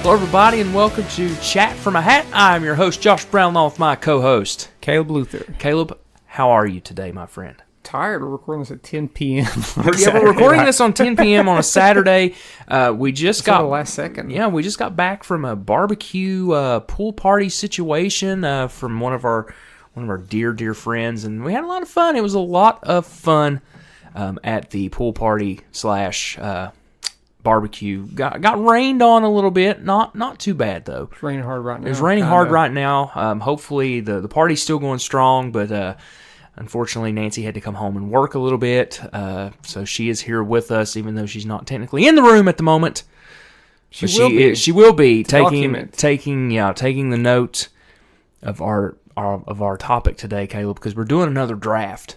Hello, everybody, and welcome to Chat from a Hat. I'm your host, Josh Brownlaw, with my co-host, Caleb Luther. Caleb, how are you today, my friend? Tired. We're recording this at 10 p.m. We're recording this on 10 p.m. on a Saturday. We just got the last second. Yeah, we just got back from a barbecue pool party situation from one of our dear friends, and we had a lot of fun. It was a lot of fun at the pool party slash barbecue. Got rained on a little bit. Not too bad though. It's raining hard right now. It's raining hard right now. Hopefully the party's still going strong, but unfortunately Nancy had to come home and work a little bit. So she is here with us, even though she's not technically in the room at the moment. She will be taking the note of our topic today, Caleb, because we're doing another draft.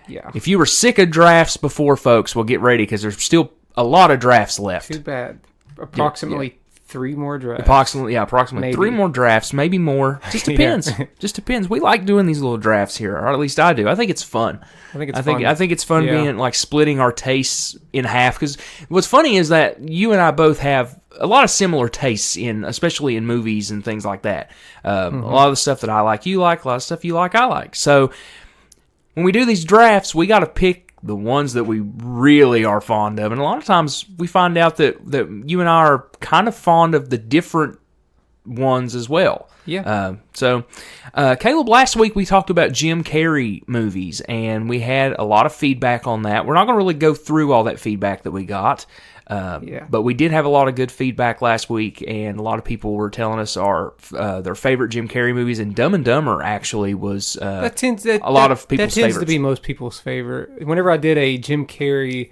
Yeah. If you were sick of drafts before, folks, well, get ready because there's still a lot of drafts left. Too bad. Approximately 3 more drafts. Approximately Maybe. 3 more drafts, maybe more. Just depends. Just depends. We like doing these little drafts here, or at least I do. I think it's fun. I think it's fun. Being like splitting our tastes in half. Because what's funny is that you and I both have a lot of similar tastes especially in movies and things like that. A lot of the stuff that I like, you like. A lot of stuff you like, I like. So when we do these drafts, we got to pick the ones that we really are fond of. And a lot of times we find out that you and I are kind of fond of the different ones as well. Yeah. Caleb, last week we talked about Jim Carrey movies, and we had a lot of feedback on that. We're not going to really go through all that feedback that we got. But we did have a lot of good feedback last week, and a lot of people were telling us their favorite Jim Carrey movies, and Dumb and Dumber actually was a lot of people's favorites. That tends to be most people's favorite. Whenever I did a Jim Carrey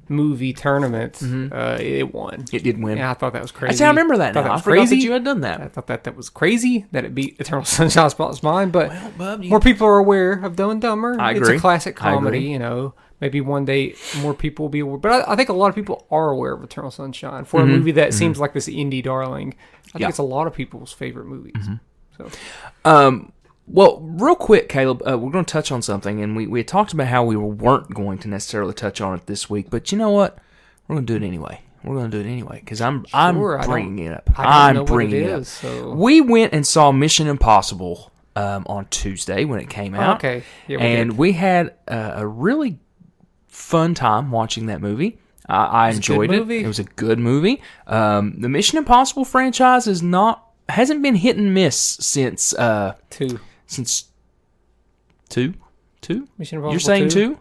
movie tournament, it won. It did win. Yeah, I thought that was crazy. I remember that now. I forgot that you had done that. I thought that was crazy that it beat Eternal Sunshine of the Spotless Mind, but more people are aware of Dumb and Dumber. I agree. It's a classic comedy, you know. Maybe one day more people will be aware. But I think a lot of people are aware of Eternal Sunshine. For a movie that seems like this indie darling, I think it's a lot of people's favorite movies. Well, real quick, Caleb, we're going to touch on something, and we had talked about how we weren't going to necessarily touch on it this week, but you know what? We're going to do it anyway. Because I'm bringing it up. I'm bringing it up. So. We went and saw Mission Impossible on Tuesday when it came out. Okay. Yeah, we had a really fun time watching that movie. I enjoyed it. It was a good movie. The Mission Impossible franchise hasn't been hit and miss since 2. Since 2? Mission Impossible. You're saying 2?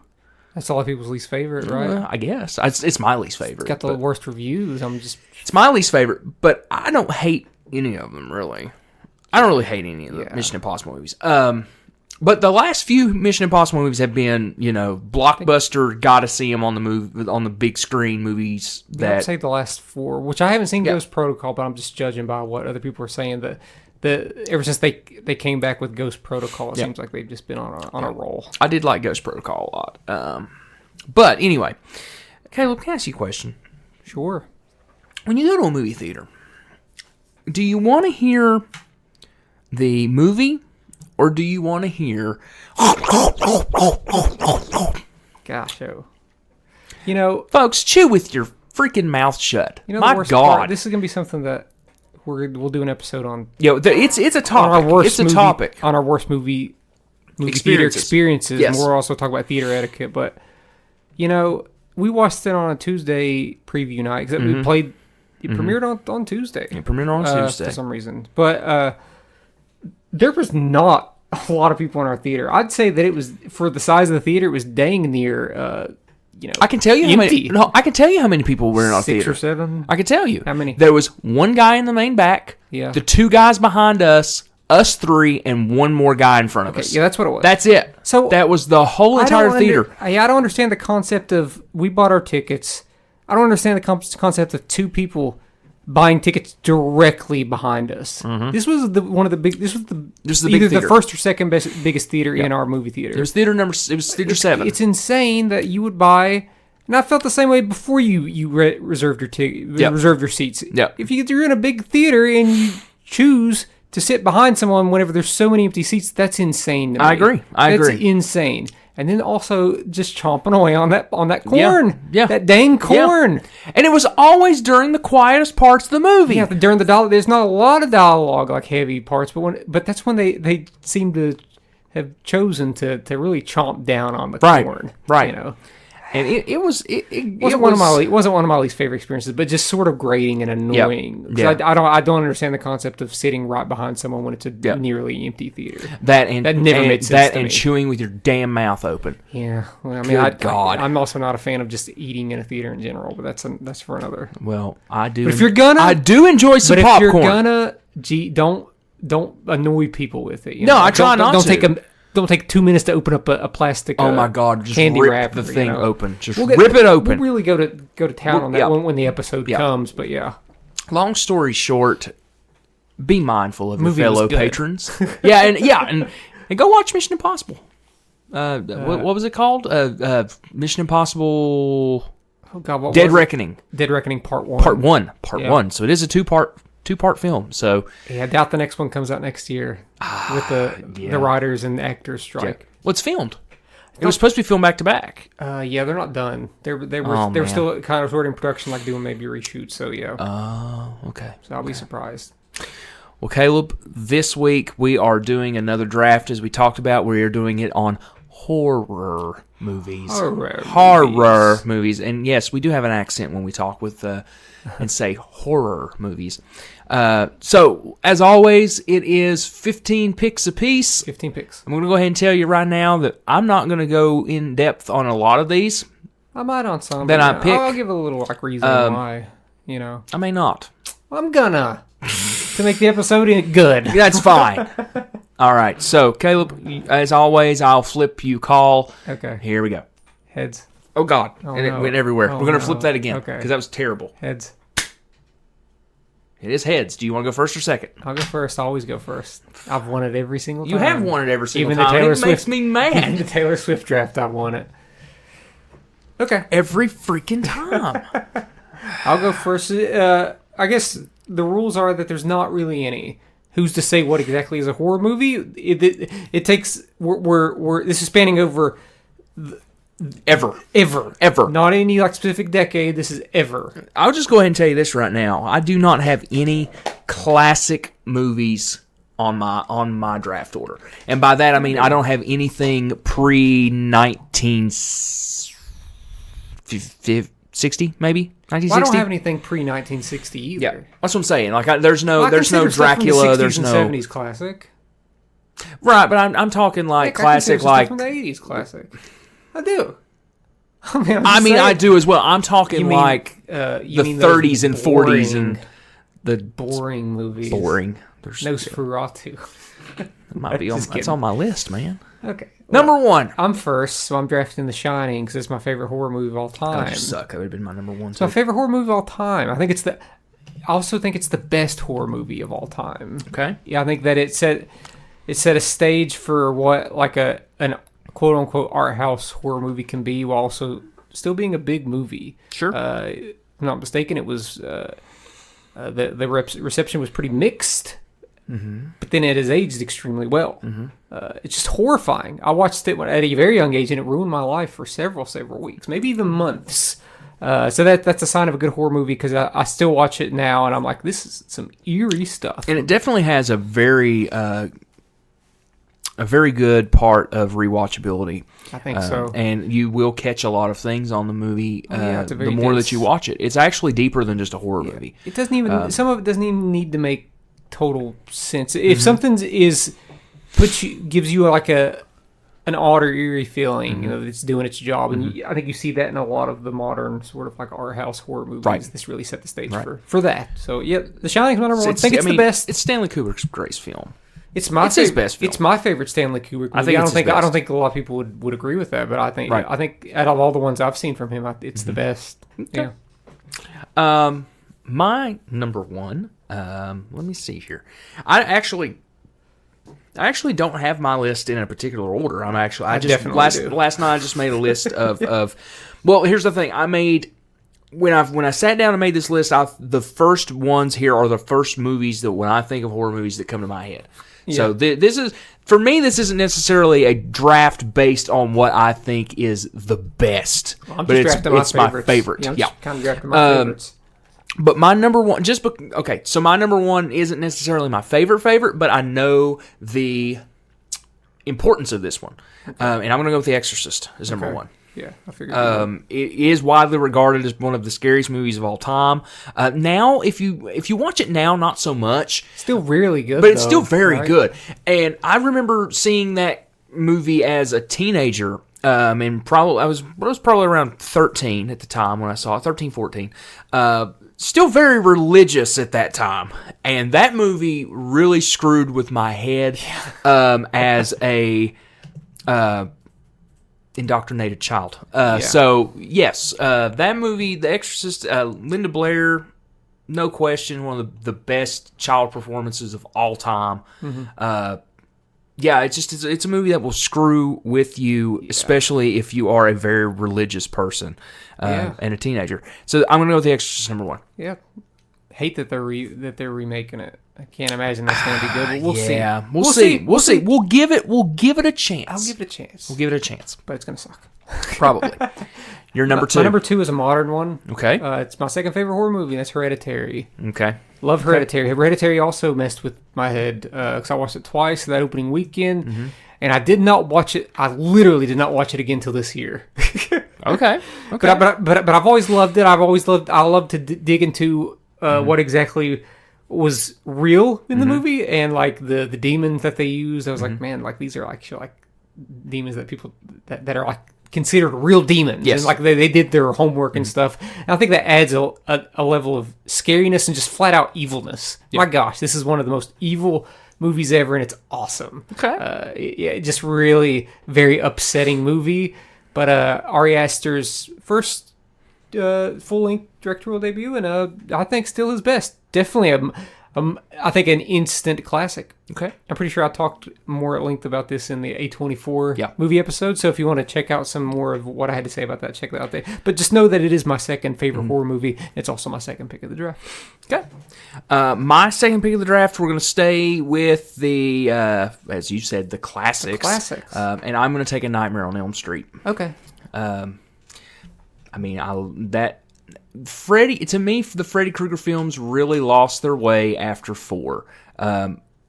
That's a lot of people's least favorite, right? I guess it's my least favorite. It's got the worst reviews. It's my least favorite, but I don't hate any of them really. I don't really hate any of the Mission Impossible movies. But the last few Mission Impossible movies have been, blockbuster, gotta see them on the big screen movies. I'd say the last 4, which I haven't seen Ghost Protocol, but I'm just judging by what other people are saying. That ever since they came back with Ghost Protocol, it seems like they've just been on a roll. I did like Ghost Protocol a lot. But anyway, Caleb, can I ask you a question? Sure. When you go to a movie theater, do you want to hear the movie, or do you want to hear... Gosh, folks, chew with your freaking mouth shut. My God. Part, this is going to be something that we'll do an episode on. It's a topic. It's a topic. On our worst movie theater experiences. Yes. And we'll also talk about theater etiquette. But, we watched it on a Tuesday preview night. Because it premiered on Tuesday. It premiered on Tuesday. For some reason. But... there was not a lot of people in our theater. I'd say that it was, for the size of the theater, it was dang near, I can tell you empty. I can tell you how many people were in our theater. 6 or 7. I can tell you. How many? There was one guy in the main back. Yeah. The 2 guys behind us 3, and 1 more guy in front of us. Yeah, that's what it was. That's it. So that was the whole entire theater. I don't understand the concept of, we bought our tickets. I don't understand the concept of 2 people buying tickets directly behind us. This was either the first or second biggest theater in our movie theater. It was theater 7. It's insane that you would buy, and I felt the same way before you reserved your ticket, reserved your seats. Yep. If you're in a big theater and you choose to sit behind someone whenever there's so many empty seats, that's insane to me. I agree. That's insane. and then also just chomping away on that corn. Yeah. That dang corn. Yeah. And it was always during the quietest parts of the movie. Yeah, during the dialogue, there's not a lot of dialogue, like heavy parts, but that's when they seem to have chosen to really chomp down on the corn. Right. You know. And it wasn't one of my least favorite experiences, but just sort of grating and annoying. Yeah. I don't understand the concept of sitting right behind someone when it's a nearly empty theater. That never made sense to me. And chewing with your damn mouth open. Yeah, well, I mean, God. I'm also not a fan of just eating in a theater in general, but that's for another. Well, I do. But if you're gonna, I do enjoy some popcorn. If you're gonna, don't annoy people with it. I try not to. Don't take 2 minutes to open up a plastic. Oh my God! Just candy rip wrapper, the thing open. Just rip it open. We'll really go to town on that when the episode comes. But yeah. Long story short, be mindful of your fellow patrons. and go watch Mission Impossible. What was it called? Mission Impossible. Oh God! What Dead Reckoning. Dead Reckoning Part 1. Part 1. So it is a two-part film. So I doubt the next one comes out next year with the writers and the actors strike. Well, it's filmed. It was supposed to be filmed back to back. Yeah, they're not done. They were still kind of sort of in production, like doing maybe reshoots. So yeah. Oh, okay. So I'll be surprised. Well, Caleb, this week we are doing another draft, as we talked about. We are doing it on horror movies. Horror movies. And yes, we do have an accent when we talk with and say horror movies. So, as always, it is 15 picks apiece. 15 picks. I'm going to go ahead and tell you right now that I'm not going to go in depth on a lot of these. I might on some. Then I pick. I'll give a little reason why. I may not. I'm gonna to make the episode good. That's fine. All right. So, Caleb, as always, I'll flip, you call. Okay. Here we go. Heads. Oh, God. It went everywhere. We're going to flip that again. Okay. Because that was terrible. Heads. It is heads. Do you want to go first or second? I'll go first. I always go first. I've won it every single time. You have won it every single time. The Taylor Swift, makes me mad. Even the Taylor Swift draft, I've won it. Okay. Every freaking time. I'll go first. I guess the rules are that there's not really any. Who's to say what exactly is a horror movie? It takes. This is spanning over. Ever. Not any specific decade. This is ever. I'll just go ahead and tell you this right now. I do not have any classic movies on my draft order, and by that I mean I don't have anything pre-1960, maybe 1960. Well, I don't have anything pre-1960 either. Yeah, that's what I'm saying. There's no Dracula. There's no 70s classic. Right, but I'm talking classic, from the 80s classic. I do. I do as well. I'm talking the 30s and 40s and the boring movies. Boring. There's Nosferatu. That's on my list, man. Okay. Number one. I'm first, so I'm drafting The Shining because it's my favorite horror movie of all time. Oh, you suck. That would have been my number one. It's my favorite horror movie of all time. I also think it's the best horror movie of all time. Okay. Yeah, I think that it set a stage for what an quote unquote art house horror movie can be, while also still being a big movie. Sure. If I'm not mistaken, it was the reception was pretty mixed, but then it has aged extremely well. It's just horrifying. I watched it at a very young age, and it ruined my life for several weeks, maybe even months. So that's a sign of a good horror movie, because I still watch it now, and I'm like, this is some eerie stuff. And it definitely has a very good part of rewatchability. I think so. And you will catch a lot of things on the movie the more dense. that you watch it. It's actually deeper than just a horror movie. It doesn't even some of it doesn't even need to make total sense. If something gives you an odd or eerie feeling, it's doing its job, and I think you see that in a lot of the modern sort of art house horror movies. Right. This really set the stage for that. So yeah, The Shining's my number one. I think it's the best. It's Stanley Kubrick's greatest film. It's his best film. It's my favorite Stanley Kubrick movie. I don't think a lot of people would agree with that, but I think out of all the ones I've seen from him, it's the best. Okay. Yeah. My number one. Let me see here. I actually don't have my list in a particular order. Last night I just made a list of. Well, here's the thing. I made when I sat down and made this list, the first ones here are the first movies that when I think of horror movies that come to my head. Yeah. So this is, for me, this isn't necessarily a draft based on what I think is the best. Well, but it's my favorite. Yeah, kind of drafting my favorites. But my number one, so my number one isn't necessarily my favorite, but I know the importance of this one. Okay. And I'm going to go with The Exorcist as number one. Yeah, I figured. It is widely regarded as one of the scariest movies of all time. Now, if you watch it now, not so much. Still really good, but it's still very good. And I remember seeing that movie as a teenager. And I was probably around 13 at the time when I saw it, 13, 14. Still very religious at that time. And that movie really screwed with my head as a indoctrinated child. So, yes, that movie, The Exorcist, Linda Blair, no question, one of the best child performances of all time. Mm-hmm. It's a movie that will screw with you, especially if you are a very religious person and a teenager. So I'm going to go with The Exorcist number one. Yeah. Hate that they're remaking it. I can't imagine that's going to be good, but we'll see. Yeah, we'll see. We'll give it a chance. I'll give it a chance. We'll give it a chance. But it's going to suck. Probably. Your number two. My number two is a modern one. Okay. It's my second favorite horror movie, and that's Hereditary. Okay. Love Hereditary. Hereditary also messed with my head because I watched it twice that opening weekend, and I did not watch it. I literally did not watch it again until this year. Okay. But I've always loved it. I love to dig into what exactly was real in the movie and like the demons that they used. I was like, man, like these are like demons that people that are like considered real demons. Yes. And like they did their homework and stuff. And I think that adds a level of scariness and just flat out evilness. My gosh, this is one of the most evil movies ever, and it's awesome. Okay. Just really very upsetting movie. But Ari Aster's first full-length directorial debut, and I think still his best. Definitely I think an instant classic. Okay. I'm pretty sure I talked more at length about this in the A24 movie episode, so if you want to check out some more of what I had to say about that, check that out there. But just know that it is my second favorite horror movie. It's also my second pick of the draft. Okay. My second pick of the draft, we're going to stay with the, as you said, the classics. The classics. And I'm going to take A Nightmare on Elm Street. Okay. Freddy, to me, the Freddy Krueger films really lost their way after 4.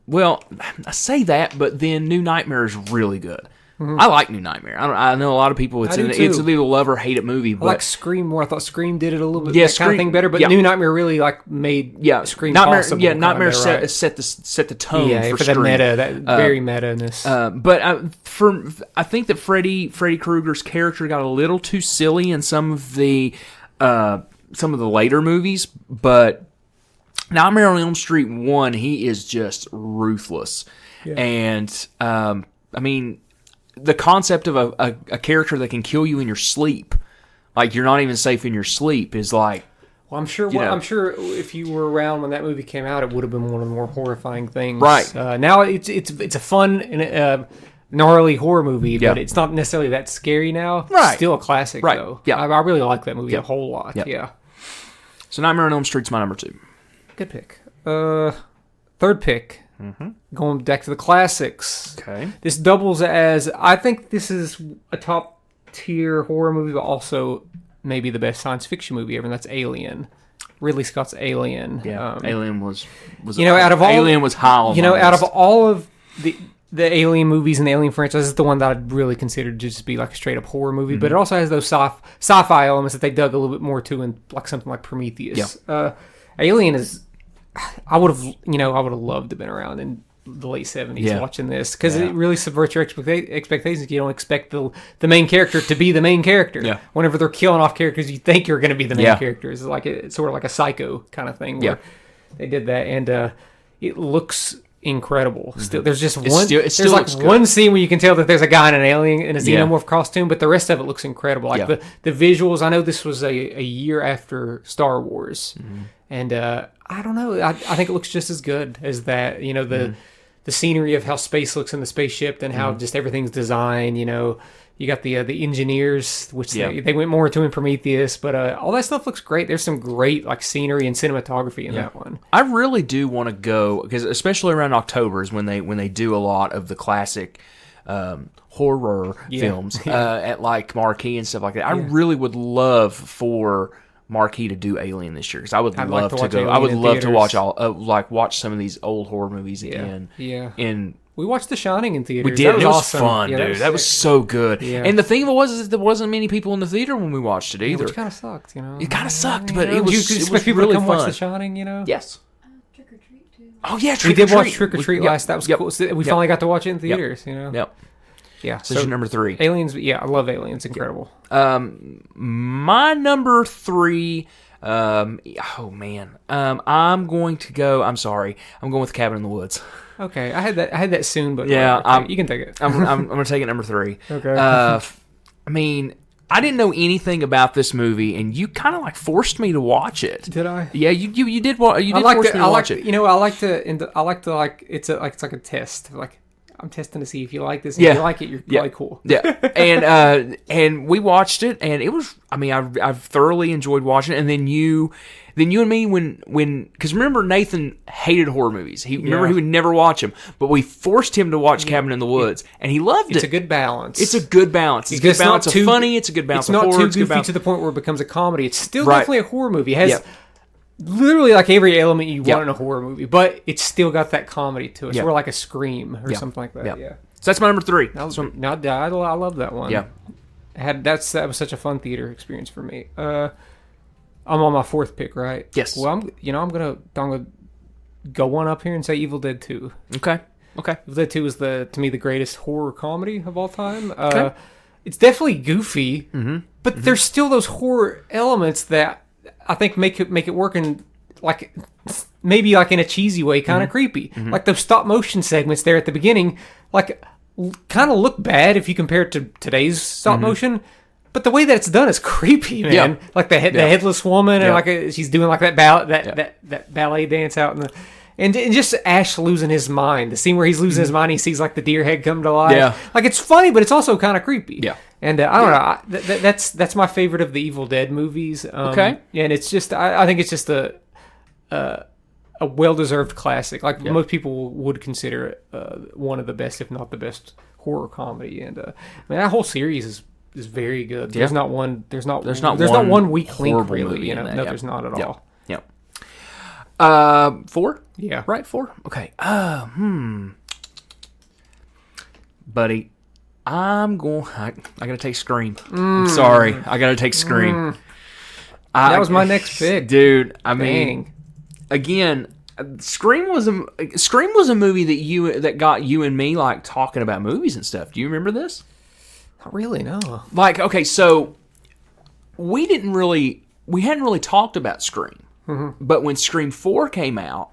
Well, I say that, but then New Nightmare is really good. Mm-hmm. I like New Nightmare. I know a lot of people, it's either love or hate it movie. But I like Scream more. I thought Scream did it a little bit kind of thing better, but New Nightmare really like made Scream possible. Yeah, Nightmare set the tone for that Scream. Meta, that very meta-ness. But I think that Freddy Krueger's character got a little too silly in some of the later movies, but Nightmare on Elm Street 1, he is just ruthless. Yeah. And, the concept of a character that can kill you in your sleep, like you're not even safe in your sleep, is like... Well, I'm sure if you were around when that movie came out, it would have been one of the more horrifying things. Right. Now it's a fun and gnarly horror movie, but it's not necessarily that scary now. Right. Still a classic, though. Yeah. I really like that movie a whole lot. Yep. Yeah. So Nightmare on Elm Street's my number 2. Good pick. Third pick. Mm-hmm. Going back to the classics. Okay. This doubles as, I think this is a top tier horror movie, but also maybe the best science fiction movie ever, and that's Alien. Ridley Scott's Alien. Yeah. Alien was Alien was high on out of all of the Alien movies and the Alien franchise, is the one that I'd really consider to just be like a straight up horror movie, but it also has those sci-fi elements that they dug a little bit more to in like something like Prometheus. Yeah. Alien is, I would have loved to have been around in the late 70s watching this, because it really subverts your expectations. You don't expect the main character to be the main character. Yeah. Whenever they're killing off characters you think you're going to be the main character. It's sort of like a Psycho kind of thing where they did that, and it looks incredible. Still, there's just one scene where you can tell that there's a guy in an alien in a xenomorph costume, but the rest of it looks incredible. Like the visuals. I know this was a year after Star Wars, and I don't know. I think it looks just as good as that. the scenery of how space looks in the spaceship and how just everything's designed. You know, you got the engineers, which they went more into in Prometheus, but all that stuff looks great. There's some great like scenery and cinematography in that one. I really do want to go, because especially around October is when they do a lot of the classic horror films at like Marquee and stuff like that. I really would love for Marquee to do Alien this year, because I would love to go. I would love to watch watch some of these old horror movies again. In we watched The Shining in theaters. We did. It was fun, dude. That was so good. Yeah. And the thing is there wasn't many people in the theater when we watched it either. Which kind of sucked, you know. It kind of sucked, but it was. Did you expect people to come watch The Shining? You know. Yes. Trick or Treat too. Oh yeah, we did watch Trick or Treat last. That was cool. So we finally got to watch it in theaters. You know. Yep. Yeah. So number 3. Aliens. Yeah, I love Aliens. Incredible. My number 3. Oh man. I'm going to go. I'm sorry. I'm going with Cabin in the Woods. Okay, I had that soon, but you can take it. I'm going to take it number 3. Okay. I mean, I didn't know anything about this movie, and you kind of like forced me to watch it. Did I? Yeah, you did. You did force me to watch it. You know, I like to it's like a test. Like, I'm testing to see if you like this. And if you like it, you're probably cool. Yeah, and we watched it, and it was. I mean, I've thoroughly enjoyed watching it. And then you and me, when because remember, Nathan hated horror movies. He would never watch them, but we forced him to watch Cabin in the Woods, and he loved it. It's a good balance. It's a good balance. It's a good balance of funny. It's a good balance of horror. It's not too goofy to the point where it becomes a comedy. It's still definitely a horror movie. It has literally like every element you want in a horror movie, but it's still got that comedy to it. It's more like a Scream or something like that. Yeah. So that's my number 3. I love that one. Yeah. That was such a fun theater experience for me. I'm on my 4th pick, right? Yes. Well, I'm gonna go one up here and say Evil Dead 2. Okay. Evil Dead 2 is to me the greatest horror comedy of all time. It's definitely goofy, but there's still those horror elements that I think make it work in like maybe like in a cheesy way, kind of creepy. Like those stop motion segments there at the beginning, like kind of look bad if you compare it to today's stop motion. But the way that it's done is creepy, man. Yeah. Like the headless woman, and like she's doing like that ballet dance out in the, and just Ash losing his mind. The scene where he's losing his mind, he sees like the deer head come to life. Yeah. Like it's funny, but it's also kind of creepy. Yeah. And I don't know. That's my favorite of the Evil Dead movies. Okay. And it's just I think it's just a well-deserved classic. Like most people would consider it one of the best, if not the best, horror comedy. And that whole series is very good. There's not one. There's not one weak link really. You know, there's not at all. Yeah. 4. Yeah. Right. 4. Okay. Buddy, I gotta take Scream. I'm sorry. I gotta take Scream. That was my next pick, dude. I mean, again, Scream was a movie that got you and me like talking about movies and stuff. Do you remember this? Not really, no. Like, okay, so we hadn't really talked about Scream, but when Scream 4 came out,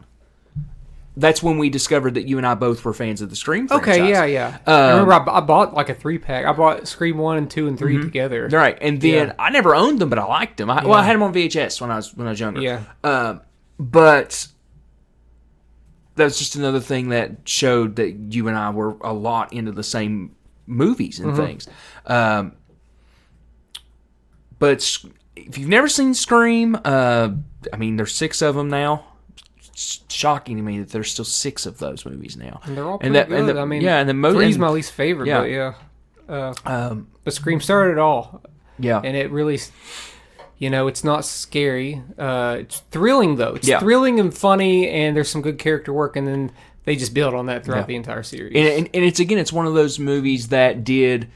that's when we discovered that you and I both were fans of the Scream franchise. Okay, yeah. I remember I bought like a 3-pack. I bought Scream 1 and 2 and 3 together. Right, and then I never owned them, but I liked them. I had them on VHS when I was younger. Yeah. But that was just another thing that showed that you and I were a lot into the same movies and things. But if you've never seen Scream, I mean, there's 6 of them now. It's shocking to me that there's still 6 of those movies now. And they're all pretty good. I mean, and the 3's my least favorite, but Scream started it all. Yeah. And it really, it's not scary. It's thrilling, though. It's thrilling and funny, and there's some good character work, and then they just build on that throughout the entire series. And it's one of those movies that did,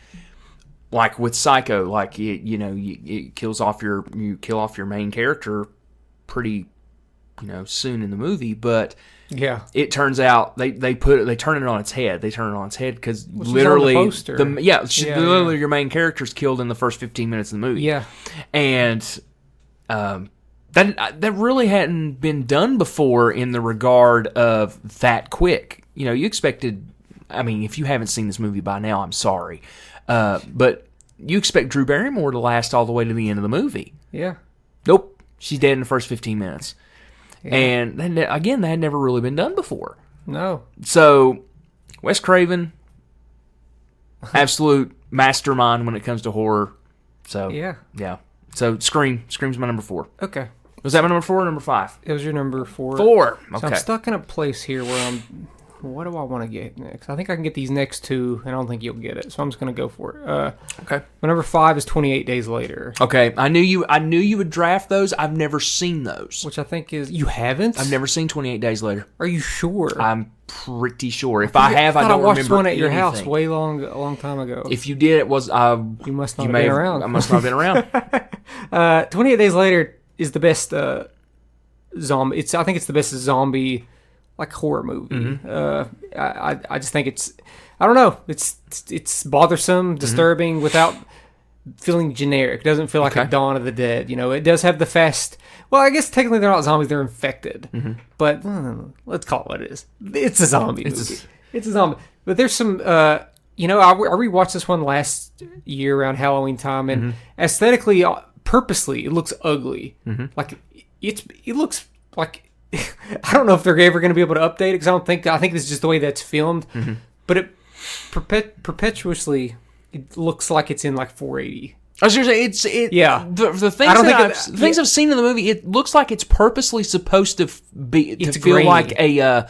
like with Psycho, like it kills off your main character pretty soon in the movie, but it turns out they turn it on its head. They turn it on its head because literally literally your main character's killed in the first 15 minutes of the movie. Yeah, and that really hadn't been done before in the regard of that quick. You expected. I mean, if you haven't seen this movie by now, I'm sorry, but you expect Drew Barrymore to last all the way to the end of the movie. Yeah. Nope, she's dead in the first 15 minutes. Yeah. And again, that had never really been done before. No. So, Wes Craven, absolute mastermind when it comes to horror. So, yeah. So, Scream's my number 4. Okay. Was that my number 4 or number 5? It was your number 4. 4. Okay. So I'm stuck in a place here where what do I want to get next? I think I can get these next 2, and I don't think you'll get it. So I'm just going to go for it. Okay. My number 5 is 28 Days Later. Okay. I knew you would draft those. I've never seen those. Which I think is... You haven't? I've never seen 28 Days Later. Are you sure? I'm pretty sure. If I have, I don't remember. I watched one at your anything. house a long time ago. If you did, it was... you must not have been around. I must not have been around. 28 Days Later is the best zombie... I think it's the best zombie... like horror movie. Mm-hmm. I just think it's, I don't know, it's bothersome, disturbing, without feeling generic. It doesn't feel like a Dawn of the Dead. It does have the fast. Well, I guess technically they're not zombies; they're infected. Mm-hmm. But let's call it what it is. It's a zombie movie. It's a zombie. But there's some. I rewatched this one last year around Halloween time, and aesthetically, purposely, it looks ugly. Mm-hmm. Like it looks like. I don't know if they're ever going to be able to update it, because I think this is just the way that's filmed. Mm-hmm. But it perpetuously, it looks like it's in like 480. I was going to say the things I've seen in the movie, it looks like it's purposely supposed to feel grainy. Like a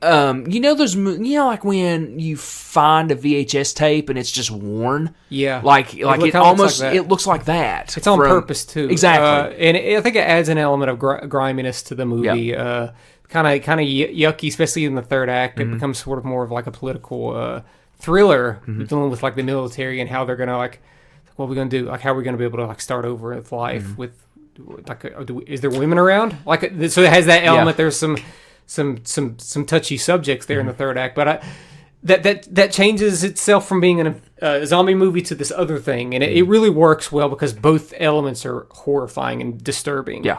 those like when you find a VHS tape and it's just worn. Yeah, like it almost like it looks like that. It's on purpose too. Exactly, and I think it adds an element of griminess to the movie. Yep. Kind of yucky, especially in the third act. It becomes sort of more of like a political thriller, dealing with like the military and how they're gonna like, what are we gonna do? Like, how are we gonna be able to like start over with life with like, is there women around? Like, so it has that element. There's some touchy subjects there in the third act, but that changes itself from being a zombie movie to this other thing, and it really works well because both elements are horrifying and disturbing. Yeah.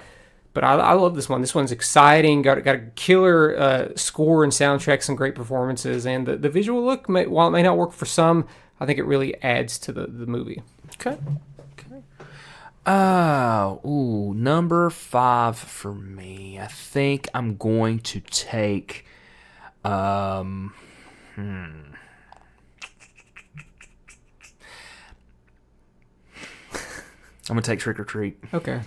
But I love this one. This one's exciting. Got a killer score and soundtrack, some great performances, and the visual look, while it may not work for some, I think it really adds to the movie. Okay. Number 5 for me. I think I'm going to take. I'm gonna take Trick or Treat. Okay.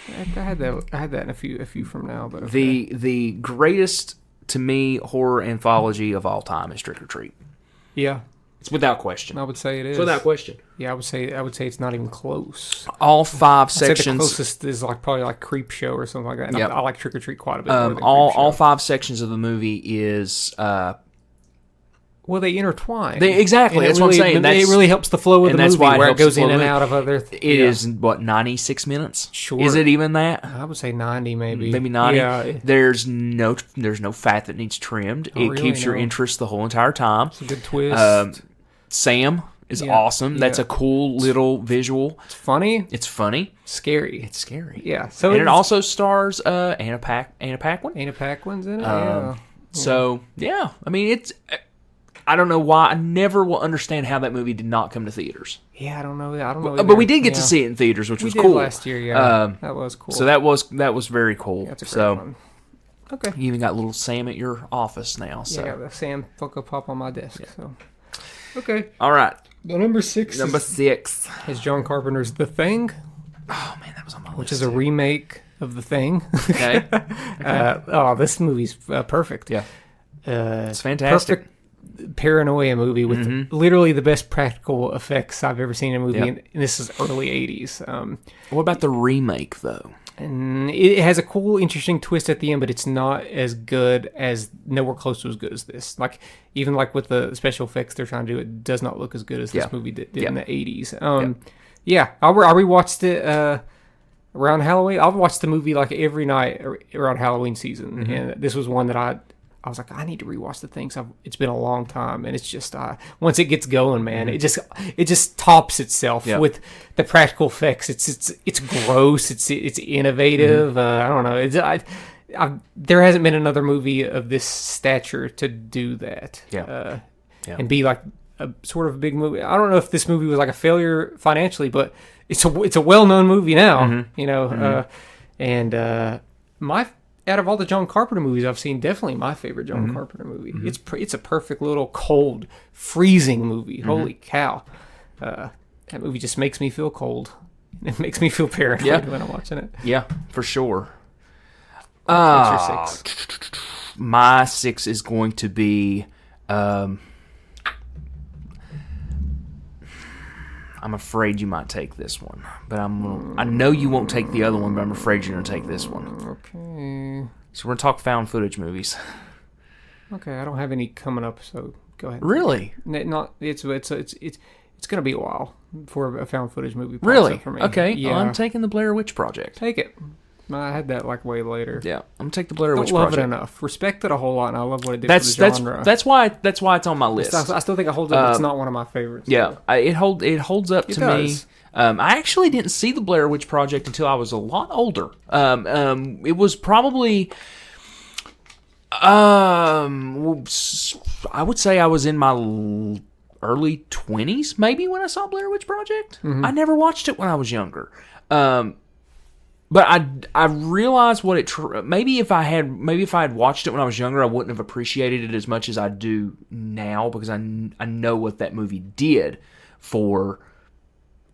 I had that in a few from now, but okay. The greatest to me horror anthology of all time is Trick or Treat. Yeah. It's without question. I would say it is. It's without question. Yeah, I would say it's not even close. All 5 sections. The closest is probably like Creep Show or something like that. And yep. I like Trick or Treat quite a bit. All 5 sections of the movie is. Well, they intertwine. Exactly. That's what I'm saying. It really helps the flow of the movie, where it goes in and out of other. It is 96 minutes. Sure. Is it even that? I would say 90, maybe. Maybe 90. Yeah. There's no fat that needs trimmed. It keeps your interest the whole entire time. It's a good twist. Sam is awesome. Yeah. That's a cool little visual. It's funny. Scary. It's scary. Yeah. So it also stars Anna Paquin. Anna Paquin's in it. Yeah. So yeah, I mean it's. I don't know why. I never will understand how that movie did not come to theaters. Yeah, I don't know. But we did get to see it in theaters, which was cool. Last year. Yeah, that was cool. So that was very cool. Yeah, that's a great one. Okay. You even got little Sam at your office now. So. Yeah, I got the Sam Funko Pop on my desk. Yeah. So. Okay. All right. The number 6 is John Carpenter's The Thing. Oh man, that was on my list. Which is a remake of The Thing. Okay. This movie's perfect. Yeah. It's fantastic. Perfect paranoia movie with literally the best practical effects I've ever seen in a movie, and this is early 80s. What about the remake, though? And it has a cool, interesting twist at the end, but it's not as good as, nowhere close to as good as this. Like, even like with the special effects they're trying to do, it does not look as good as this movie did in the 80s. I rewatched it around Halloween. I've watched the movie like every night around Halloween season, and this was one that I was like, I need to rewatch The Thing. It's been a long time, and it's just once it gets going, man, it just tops itself with the practical effects. It's gross. It's innovative. I don't know. There hasn't been another movie of this stature to do that. And be like a sort of big movie. I don't know if this movie was like a failure financially, but it's a well-known movie now. You know, and my out of all the John Carpenter movies I've seen, definitely my favorite John Carpenter movie. It's a perfect little cold, freezing movie. Holy cow. That movie just makes me feel cold. It makes me feel paranoid when I'm watching it. Yeah, for sure. What's your 6? My 6 is going to be... I'm afraid you might take this one, but I know you won't take the other one, but I'm afraid you're going to take this one. Okay. So we're going to talk found footage movies. Okay, I don't have any coming up, so go ahead. Really? It's going to be a while before a found footage movie pops Really? up for me. Okay, yeah. I'm taking the Blair Witch Project. Take it. I had that like way later. Yeah, I'm going to take the Blair Don't Witch love Project. it enough. Respect it a whole lot, and I love what it did for the genre. That's why it's on my list. I still think it holds up. It's not one of my favorites. Yeah, it holds up to me. I actually didn't see the Blair Witch Project until I was a lot older. It was probably, I would say I was in my early 20s, maybe, when I saw Blair Witch Project. I never watched it when I was younger. But I realized what it maybe if I had watched it when I was younger, I wouldn't have appreciated it as much as I do now, because I know what that movie did for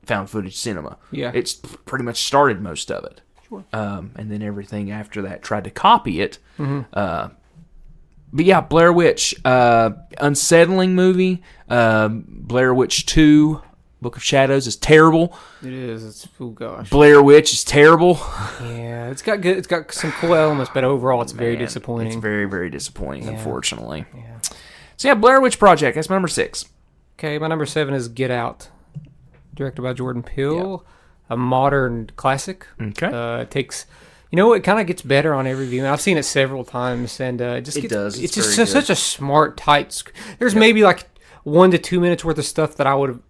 found footage cinema. Yeah, it's pretty much started most of it. Sure. And then everything after that tried to copy it. But yeah, Blair Witch, unsettling movie. Blair Witch 2. Book of Shadows is terrible. It is. Oh gosh. Blair Witch is terrible. Yeah, it's got good. It's got some cool elements, but overall, it's very disappointing. It's very, very disappointing, unfortunately. Yeah. So yeah, Blair Witch Project. That's my number 6. Okay, my number 7 is Get Out, directed by Jordan Peele, a modern classic. Okay. It takes. It kind of gets better on every view. I've seen it several times, and it does. It's just such a smart, tight. There's maybe like 1 to 2 minutes worth of stuff that I would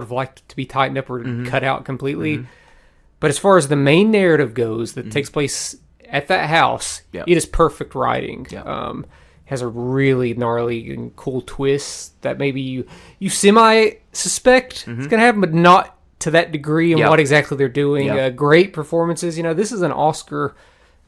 have liked to be tightened up or cut out completely. But as far as the main narrative goes, that takes place at that house, it is perfect writing. Has a really gnarly and cool twist that maybe you semi suspect it's gonna happen, but not to that degree and what exactly they're doing. Great performances. This is an Oscar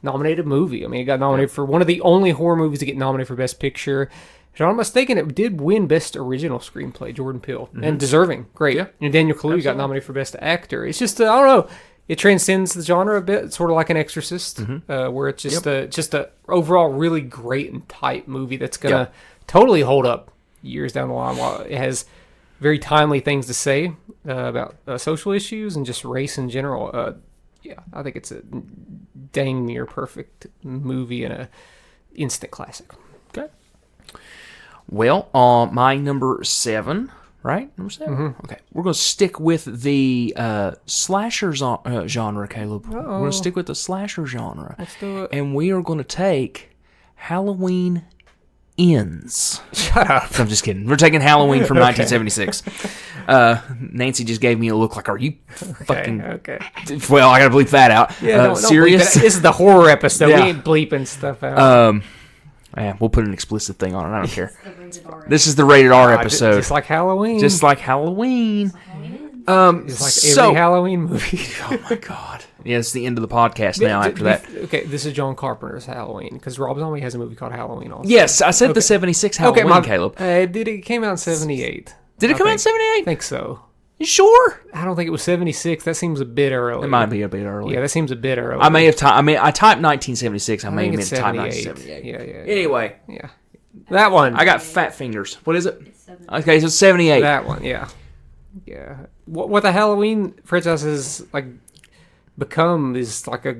nominated movie. I mean, it got nominated for one of the only horror movies to get nominated for Best Picture. If I'm not mistaken, it did win Best Original Screenplay, Jordan Peele, and deserving. Great. Yeah. And Daniel Kaluuya got nominated for Best Actor. It's just, I don't know, it transcends the genre a bit. It's sort of like an Exorcist, where it's just a overall really great and tight movie that's going to totally hold up years down the line, while it has very timely things to say about social issues and just race in general. I think it's a dang near perfect movie and a instant classic. Okay. Well, my number 7, right? Number 7? Okay. We're going to stick with the slasher genre, Caleb. We're going to stick with the slasher genre. Let's do it. And we are going to take Halloween Ends. Shut up. I'm just kidding. We're taking Halloween from 1976. Nancy just gave me a look like, are you fucking... Okay. Well, I got to bleep that out. Yeah, don't serious? This is the horror episode. We ain't bleeping stuff out. Yeah, we'll put an explicit thing on it. I don't care. This is the rated R episode. Just like Halloween. Just like Halloween. It's like every Halloween movie. Oh my god. Yeah, it's the end of the podcast now after that. Okay, this is John Carpenter's Halloween, because Rob Zombie has a movie called Halloween also. Yes, I said the 76 Halloween, Caleb. It came out in 78. Did it come out in 78? I think so. You sure? I don't think it was 76. That seems a bit early. It might be a bit early. Yeah, that seems a bit early. I may have I typed 1976. I may have meant to type 1978. Yeah. Anyway. Yeah. That one. I got fat fingers. What is it? Okay, so 78. That one, yeah. Yeah. What the Halloween franchise has become is like a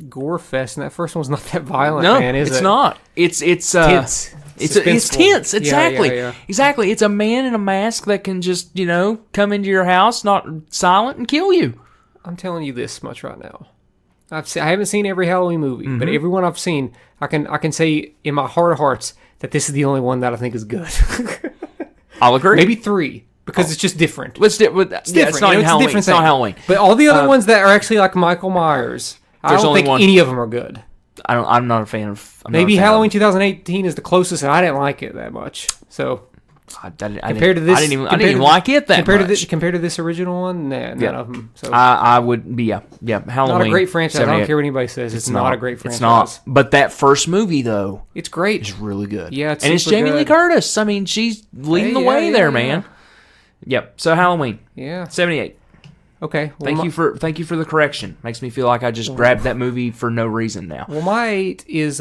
gore fest, and that first one's not that violent, man, is it? No, it's not. It's tense. It's tense, exactly. Yeah. Exactly. It's a man in a mask that can just, come into your house, not silent, and kill you. I'm telling you this much right now. I haven't seen every Halloween movie, but every one I've seen, I can say in my heart of hearts that this is the only one that I think is good. I'll agree. Maybe 3. Because it's just different. It's different. It's not Halloween. It's not Halloween. But all the other ones that are actually like Michael Myers, I don't think any of them are good. I'm not a fan of... Maybe Halloween 2018 is the closest, and I didn't like it that much. So I didn't even like it that much. Compared to this original one, none of them. So I would be Halloween. Not a great franchise. I don't care what anybody says. It's not a great franchise. It's not. But that first movie though, it's great. It's really good. Yeah, and it's Jamie Lee Curtis. I mean, she's leading the way there, man. Yep. So Halloween. Yeah. 78. Okay. Well, thank you for the correction. Makes me feel like I just grabbed that movie for no reason now. Well, my 8 is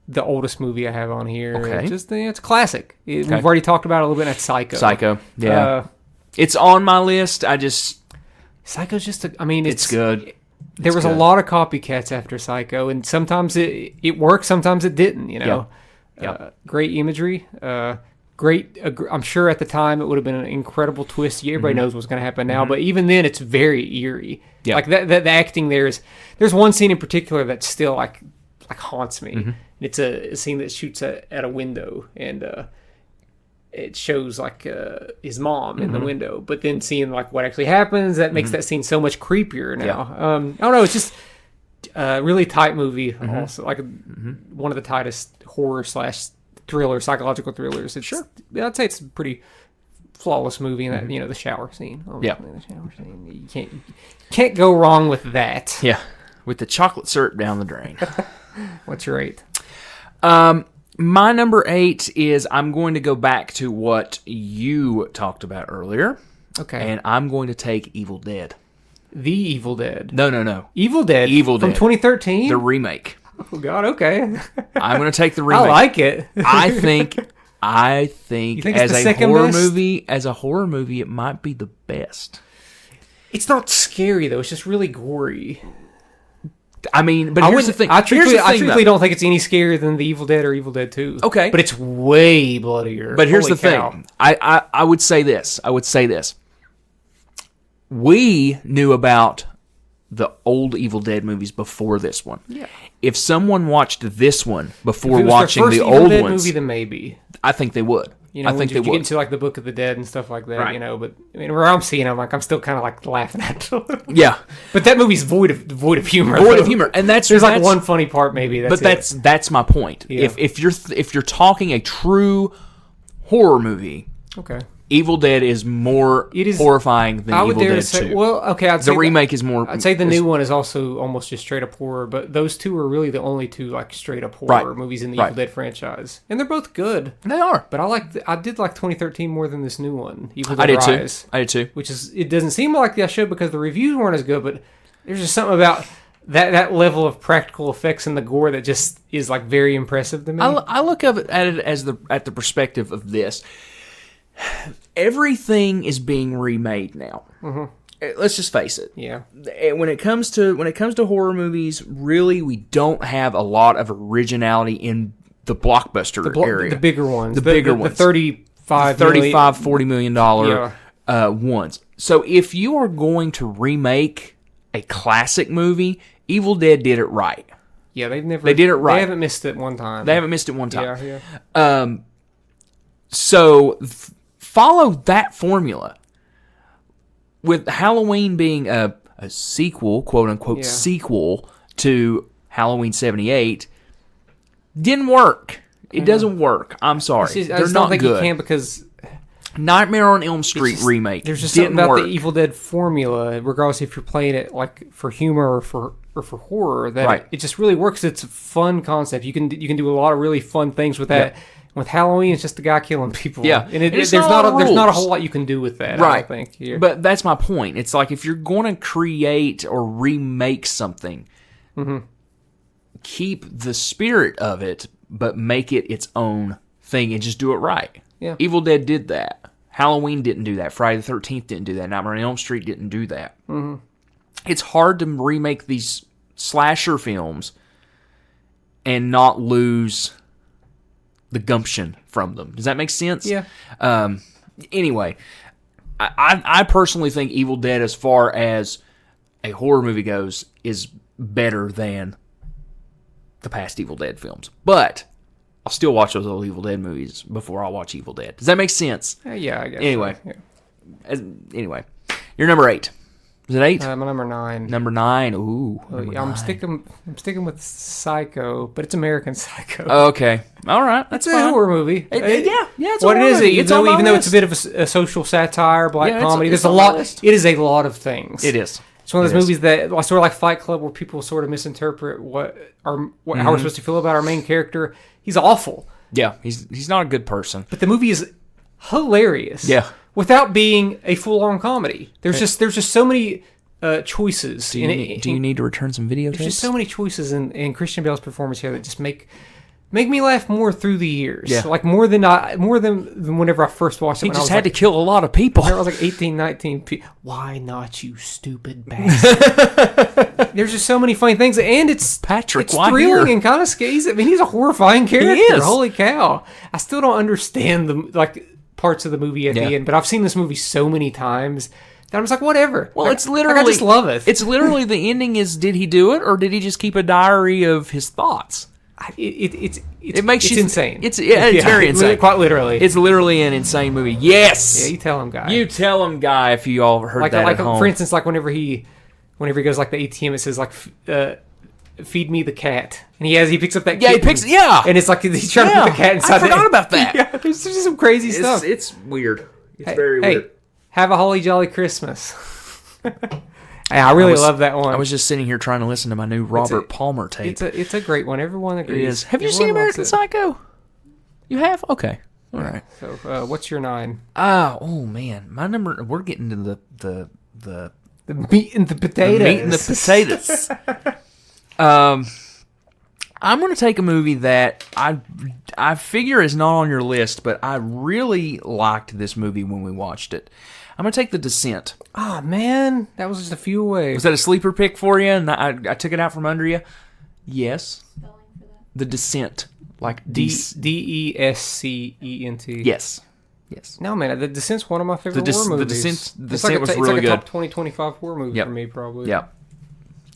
the oldest movie I have on here. Okay. It's a classic. We've already talked about it a little bit. That's Psycho. Psycho. Yeah. It's on my list. Psycho's just it's good. There was a lot of copycats after Psycho, and sometimes it worked, sometimes it didn't, Great imagery. Great. I'm sure at the time it would have been an incredible twist. Everybody knows what's going to happen now, but even then, it's very eerie. Yeah. Like the acting there's one scene in particular that still like haunts me. Mm-hmm. It's a scene that shoots at a window, and it shows like his mom in the window. But then seeing like what actually happens, that makes that scene so much creepier now. Yeah. I don't know. It's just a really tight movie. Also, like one of the tightest horror / thriller, psychological thrillers. I'd say it's a pretty flawless movie in that, the shower scene. Yeah. The shower scene. You can't go wrong with that. Yeah. With the chocolate syrup down the drain. What's your 8? My number 8 is, I'm going to go back to what you talked about earlier. Okay. And I'm going to take Evil Dead. The Evil Dead. No. Evil Dead. From 2013? The remake. Oh God, okay. I'm going to take the remake. I like it. I think as a horror movie, it might be the best. It's not scary though. It's just really gory. I mean, but here's the thing. I truthfully don't think it's any scarier than the Evil Dead or Evil Dead 2. Okay. But it's way bloodier. But here's the thing. I would say this. We knew about the old Evil Dead movies before this one. Yeah. If someone watched this one before watching the old Dead ones, movie, then maybe. I think they would. I think they would. You get into like the Book of the Dead and stuff like that, right. But I mean, where I'm seeing, I'm still kind of like laughing at it. Yeah. But that movie's void of humor. And there's like one funny part maybe. That's my point. Yeah. If you're talking a true horror movie, okay. Evil Dead is more horrifying than Evil Dead 2. Well, okay, the remake is more. I'd say the new one is also almost just straight up horror, but those two are really the only two like straight up horror movies in the Evil Dead franchise, and they're both good. They are, but I did like 2013 more than this new one. Evil Dead Rise. I did too. Which is, it doesn't seem like I should because the reviews weren't as good, but there's just something about that level of practical effects and the gore that just is like very impressive to me. I look at it as the perspective of this. Everything is being remade now. Mm-hmm. Let's just face it. Yeah. When it comes to horror movies, really, we don't have a lot of originality in the blockbuster area. The bigger ones. The bigger ones. The $40 million ones. So if you are going to remake a classic movie, Evil Dead did it right. Yeah, they did it right. They haven't missed it one time. Yeah. So follow that formula. With Halloween being a sequel, quote unquote, sequel to Halloween 78, didn't work. It doesn't work. I'm sorry. They're not good. You can because Nightmare on Elm Street remake. There's just something about the Evil Dead formula, regardless if you're playing it like for humor or for horror, that it just really works. It's a fun concept. You can do a lot of really fun things with that. Yep. With Halloween, it's just a guy killing people. Yeah, and there's not a whole lot you can do with that. Right. I don't think. Here. But that's my point. It's like if you're going to create or remake something, keep the spirit of it, but make it its own thing and just do it right. Yeah. Evil Dead did that. Halloween didn't do that. Friday the 13th didn't do that. Nightmare on Elm Street didn't do that. Mm-hmm. It's hard to remake these slasher films and not lose the gumption from them. Does that make sense? Yeah. Anyway, I personally think Evil Dead, as far as a horror movie goes, is better than the past Evil Dead films. But I'll still watch those old Evil Dead movies before I watch Evil Dead. Does that make sense? Yeah, I guess. Anyway. So. Yeah. Anyway, your number 8. Is it 8? My number 9. Number 9. Ooh. Number 9. I'm sticking with Psycho, but it's American Psycho. Okay. All right. That's a horror movie. Yeah, it's what a horror it is. movie. Even though it's a bit of a social satire, black comedy, there's a lot. It is a lot of things. It is. It's one of those movies that sort of like Fight Club, where people sort of misinterpret how we're supposed to feel about our main character. He's awful. Yeah, he's not a good person. But the movie is hilarious. Yeah. Without being a full-on comedy. There's just so many choices. Do you need to return some videotapes? There's just so many choices in Christian Bale's performance here that just make me laugh more through the years. Yeah. Like more than whenever I first watched it. He just had to kill a lot of people. I was like 18, 19 people. Why not, you stupid bastard? There's just so many funny things, and it's thrilling and kind of scary. I mean, he's a horrifying character. He is. Holy cow! I still don't understand the parts of the movie at the end, but I've seen this movie so many times that I'm just like, whatever. Well, it's literally, I just love it. It's literally the ending is, did he do it, or did he just keep a diary of his thoughts? It makes you insane. It's very insane. Quite literally, it's literally an insane movie. Yes. Yeah, you tell him, guy. You tell him, guy. If you all heard that at home. For instance, like whenever he goes like the ATM, it says like. Feed me the cat, and he picks up that kitten, and it's like he's trying to put the cat inside. I forgot about that. Yeah, there's just some crazy stuff. It's weird. It's very weird. Have a holly jolly Christmas. I really love that one. I was just sitting here trying to listen to my new Robert Palmer tape. It's a great one. Everyone agrees. It is. Have you seen American Psycho? You have? Okay. All right. So, what's your 9? Oh man, my number. We're getting to the meat and the potatoes. The meat and the potatoes. I'm going to take a movie that I figure is not on your list, but I really liked this movie when we watched it. I'm going to take The Descent. Oh, man. That was just a few away. Was that a sleeper pick for you, and I took it out from under you? Yes. Spelling for that? The Descent. Like Descent. Yes. No, man. The Descent's one of my favorite horror movies. The Descent was really good. It's like a top 2025 horror movie for me, probably. Yeah.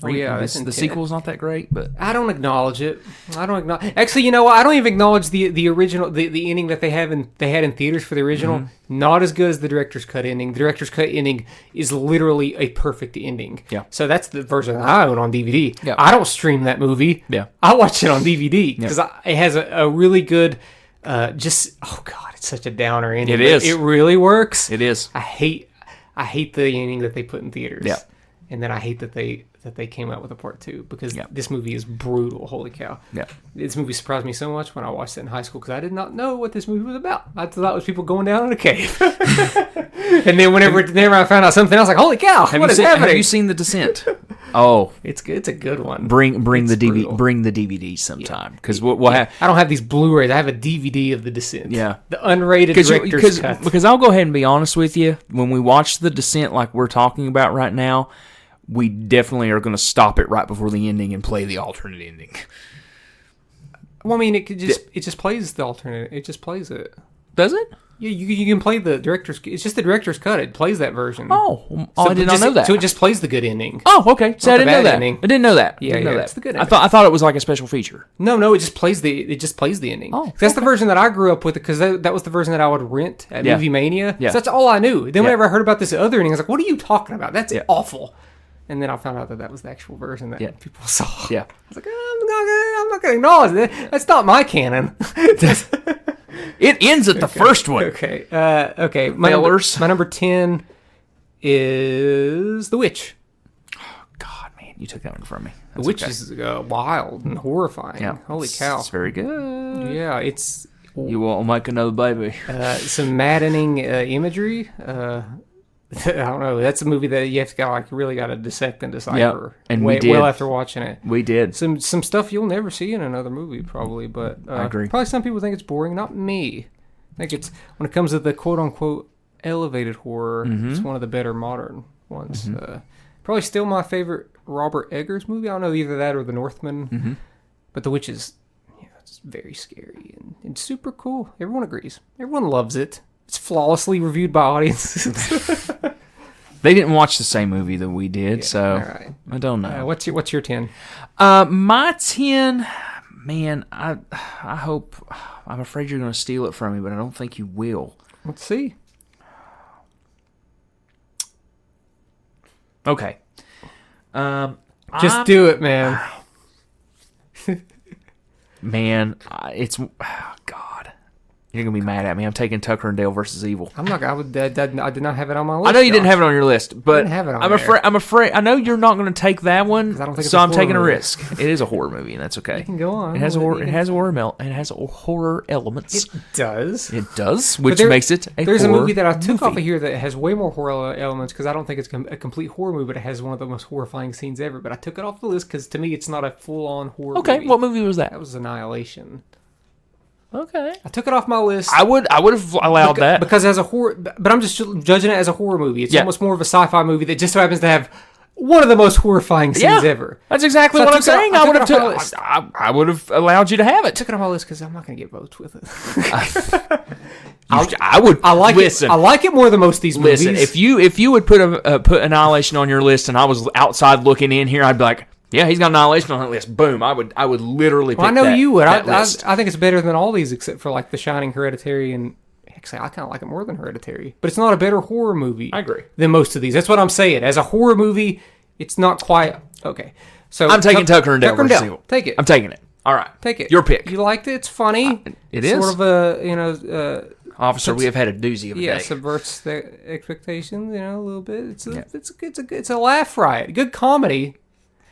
Oh, yeah, the sequel's not that great, but I don't acknowledge it. Actually, you know what? I don't even acknowledge the original, the ending that they had in theaters for the original. Mm-hmm. Not as good as the director's cut ending. The director's cut ending is literally a perfect ending. Yeah. So that's the version that I own on DVD. Yeah. I don't stream that movie. Yeah. I watch it on DVD because it has a really good. Oh god, it's such a downer ending. It is. It really works. It is. I hate the ending that they put in theaters. Yeah. And then I hate that they came out with a part 2 because this movie is brutal. Holy cow! Yeah, this movie surprised me so much when I watched it in high school because I did not know what this movie was about. I thought it was people going down in a cave, and then whenever I found out something else, like holy cow, what is happening? Have you seen The Descent? Oh, it's good. It's a good one. Bring the DVD sometime because we'll have. I don't have these Blu-rays. I have a DVD of The Descent. Yeah, the unrated director's cut. Because I'll go ahead and be honest with you. When we watch The Descent, like we're talking about right now, we definitely are going to stop it right before the ending and play the alternate ending. Well, I mean, it just plays the alternate. It just plays it. Does it? Yeah, you can play the director's. It's just the director's cut. It plays that version. I did not know that. So it just plays the good ending. Oh, okay. So I didn't know that. Ending. I didn't know that. Yeah, it's the good ending. I thought it was like a special feature. No, it just plays the ending. Oh, that's the version that I grew up with because that was the version that I would rent at Movie Mania. Yeah, so that's all I knew. Then whenever I heard about this other ending, I was like, "What are you talking about? That's awful." And then I found out that was the actual version that people saw. Yeah. I was like, I'm not going to acknowledge that. That's not my canon. It ends at the first one. Okay. My number 10 is The Witch. Oh, God, man. You took that one from me. The Witch is wild and horrifying. Yeah. Holy cow. It's very good. Yeah, it's... You won't make another baby. Some maddening imagery. I don't know. That's a movie that you have to really got to dissect and decipher. Yeah, and we did. Well after watching it. We did. Some stuff you'll never see in another movie, probably. But I agree. Probably some people think it's boring. Not me. I think it's when it comes to the quote unquote elevated horror. Mm-hmm. It's one of the better modern ones. Mm-hmm. Probably still my favorite Robert Eggers movie. I don't know either that or The Northman. Mm-hmm. But The Witch is it's very scary and super cool. Everyone agrees. Everyone loves it. It's flawlessly reviewed by audiences. They didn't watch the same movie that we did, so I don't know. What's your 10? My 10, man, I hope... I'm afraid you're going to steal it from me, but I don't think you will. Let's see. Okay. Just do it, man. Man, it's... Oh, God. You're going to be mad at me. I'm taking Tucker and Dale versus Evil. I'm not... I did not have it on my list. I know you didn't have it on your list, but I didn't have it on I'm afraid... I know you're not going to take that one, I don't think so I'm taking a movie. risk. It is a horror movie, and that's okay. You can go on. It has horror elements. It does. It does, which makes it a There's horror a movie that I took movie. off of here that has way more horror elements because I don't think it's a complete horror movie, but it has one of the most horrifying scenes ever. But I took it off the list because to me it's not a full-on horror movie. Okay, what movie was that? That was Annihilation. Okay. I took it off my list. I would have allowed that. Because as a horror... But I'm just judging it as a horror movie. It's almost more of a sci-fi movie that just so happens to have one of the most horrifying scenes ever. That's exactly what I'm saying. I would have allowed you to have I it. took it off my list because I'm not going to get votes with it. I would. I like listen. it. I like it more than most of these movies. Listen, if you would put Annihilation on your list and I was outside looking in here, I'd be like, yeah, he's got Annihilation on that list. Boom. I would literally pick I know that, you would. that list. I think it's better than all these except for like The Shining, Hereditary, and actually I kind of like it more than Hereditary. But it's not a better horror movie. I agree. Than most of these. That's what I'm saying. As a horror movie, it's not quite okay. So I'm taking Tucker and Dale versus Evil. Take it. I'm taking it. All right. Take it. Your pick. You liked it. It's funny. It is. Sort of a, Officer, we have had a doozy of a day. Subverts the expectations, a little bit. It's a laugh riot. Good comedy.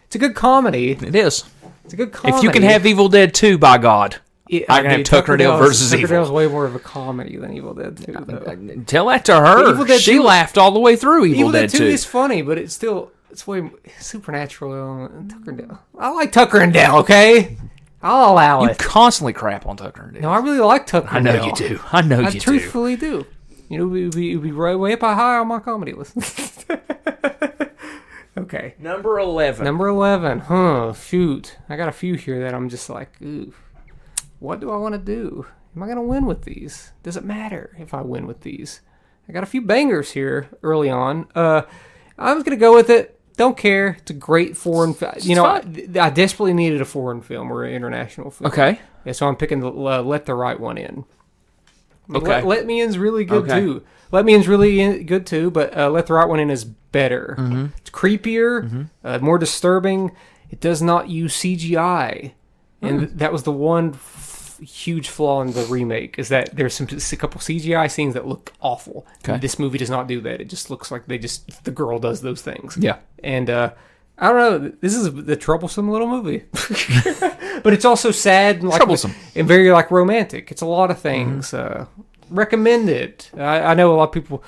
It's a good comedy. It is. It's a good comedy. If you can have Evil Dead 2, by God, I can have Tucker and Dale versus Evil. Tucker and Dale's way more of a comedy than Evil Dead 2, though. Tell that to her. She laughed all the way through Evil Dead 2. Evil Dead 2 is funny, but it's way supernatural. Tucker and Dale. I like Tucker and Dale, okay? I'll allow it. You constantly crap on Tucker and Dale. No, I really like Tucker and Dale. I know you do. I know you do. I truthfully do. We'd be way up high on my comedy list. Okay. Number 11. Number 11. Huh, shoot. I got a few here that I'm just like, ooh, what do I want to do? Am I going to win with these? Does it matter if I win with these? I got a few bangers here early on. I was going to go with it. Don't care. It's a great foreign film. I desperately needed a foreign film or an international film. Okay. Yeah, so I'm picking Let the Right One In. Okay. Let Me In's really good too. Let Me In's really good too, but Let the Right One In is better. Mm-hmm. It's creepier, more disturbing. It does not use CGI, and that was the one huge flaw in the remake is that there's a couple CGI scenes that look awful. Okay. This movie does not do that. It just looks like the girl does those things. Yeah, and I don't know. This is the troublesome little movie, but it's also sad and troublesome and very romantic. It's a lot of things. Recommend it. I know a lot of people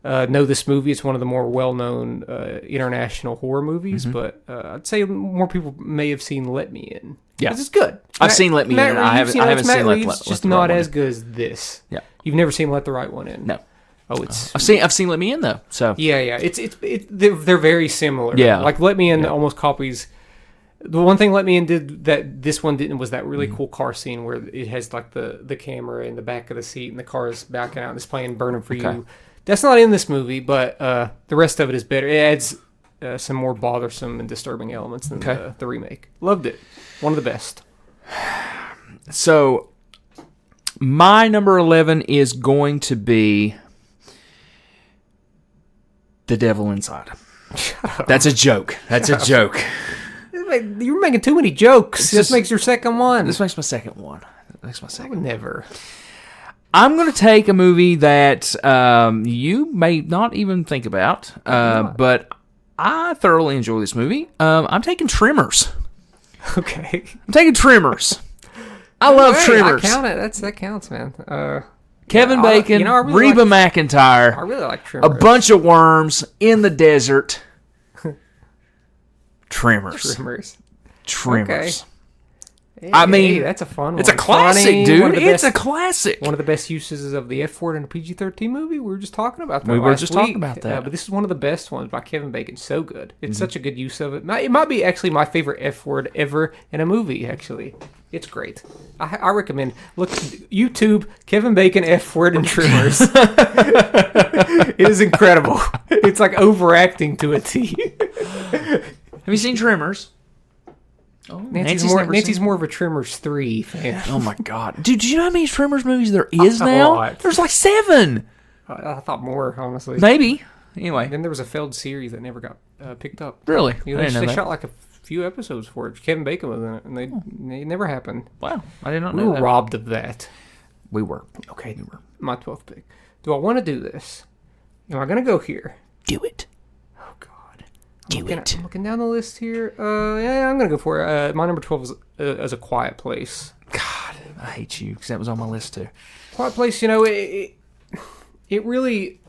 know this movie. It's one of the more well-known international horror movies, but I'd say more people may have seen Let Me In. Yeah, it's good. I've seen Let Me In. I haven't seen Let It's just not as good as this. Yeah, you've never seen Let the Right One In. No. Oh, it's. I've seen Let Me In though. So yeah. They're very similar. Yeah, like Let Me In almost copies. The one thing Let Me In did that this one didn't was that really cool car scene where it has like the camera in the back of the seat and the car is backing out and it's playing Burning for You. That's not in this movie, but the rest of it is better. It adds some more bothersome and disturbing elements than the remake. Loved it. One of the best. So, my number 11 is going to be The Devil Inside. That's a joke. That's a joke. You're making too many jokes. This makes your second one. This makes my second one. I would never. I'm going to take a movie that you may not even think about, but I thoroughly enjoy this movie. I'm taking Tremors. Okay. I'm taking Tremors. I love Tremors. I count it. That counts, man. Kevin Bacon, really Reba McEntire. I really like Tremors. A bunch of worms in the desert. Tremors. Okay. I mean, that's a fun one. It's a classic, dude. It's a classic. One of the best uses of the F word in a PG-13 movie. We were just talking about that. Talking about that. But this is one of the best ones by Kevin Bacon. So good. It's such a good use of it. It might be actually my favorite F word ever in a movie. Actually, it's great. I recommend. Look, YouTube Kevin Bacon F word and Tremors. It is incredible. It's like overacting to a T. Have you seen Tremors? Oh, Nancy's more of a Tremors 3 fan. Oh my god. Dude, do you know how many Tremors movies there is now? There's like 7. I thought more, honestly. Maybe. Anyway. Then there was a failed series that never got picked up. Really? They shot like a few episodes for it. Kevin Bacon was in it, and they never happened. Wow. I did not know that. We were robbed of that. We were. Okay. We were. My 12th pick. Do I want to do this? Am I going to go here? Do it. Oh, God. I'm looking down the list here. Yeah, I'm going to go for it. My number 12 is A Quiet Place. God, I hate you because that was on my list too. Quiet Place, it really,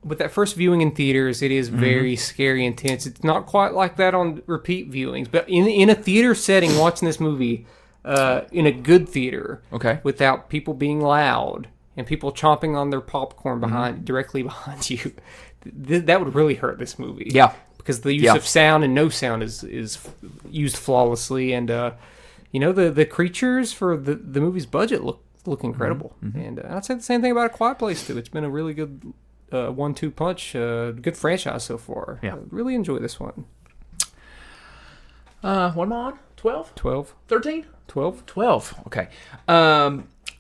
with that first viewing in theaters, it is very scary, intense. It's not quite like that on repeat viewings, but in a theater setting, watching this movie in a good theater, without people being loud and people chomping on their popcorn directly behind you, that would really hurt this movie. Yeah, because the use of sound and no sound is used flawlessly, and the creatures for the movie's budget look incredible. And I'd say the same thing about A Quiet Place too. It's been a really good 1-2 punch, good franchise so far. Yeah, really enjoy this one. What am I on? 12? 12. 13? 12. 12. Okay.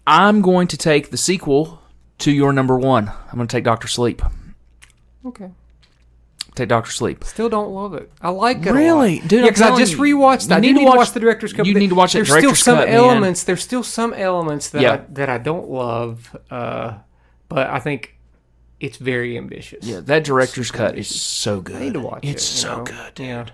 I'm going to take the sequel to your number 1. I'm going to take Dr. Sleep. Okay. Take Dr. Sleep. Still don't love it. I like it. Really, dude? Because I just rewatched. I need to watch the director's cut. You need to watch the director's cut. There's still some elements that I don't love, but I think it's very ambitious. Yeah, that director's cut is so good. I need to watch it. It's so good, dude. Yeah.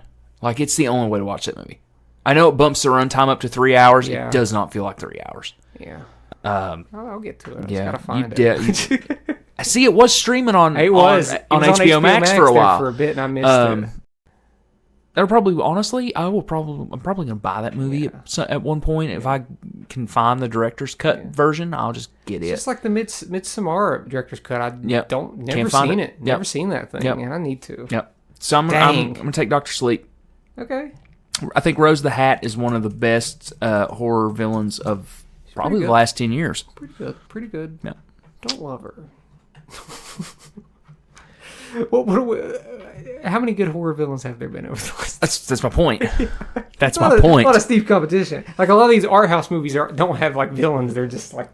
Like, it's the only way to watch that movie. I know it bumps the runtime up to 3 hours. Yeah. It does not feel like 3 hours. Yeah. I'll get to it. I just gotta find it. I see it was streaming on HBO Max for a while. For a bit, and I missed it. That'll probably, honestly, I'm probably gonna buy that movie at one point. If I can find the director's cut version, I'll just get it. It's just like the Midsommar director's cut. I never seen it. Never seen that thing. Man, I need to. Yep. So I'm gonna take Dr. Sleep. Okay. I think Rose the Hat is one of the best horror villains of probably the last 10 years. Pretty good. Yeah. Don't love her. How many good horror villains have there been over the last? That's my point. That's my point. A lot of steep competition. Like a lot of these art house movies don't have like villains. They're just like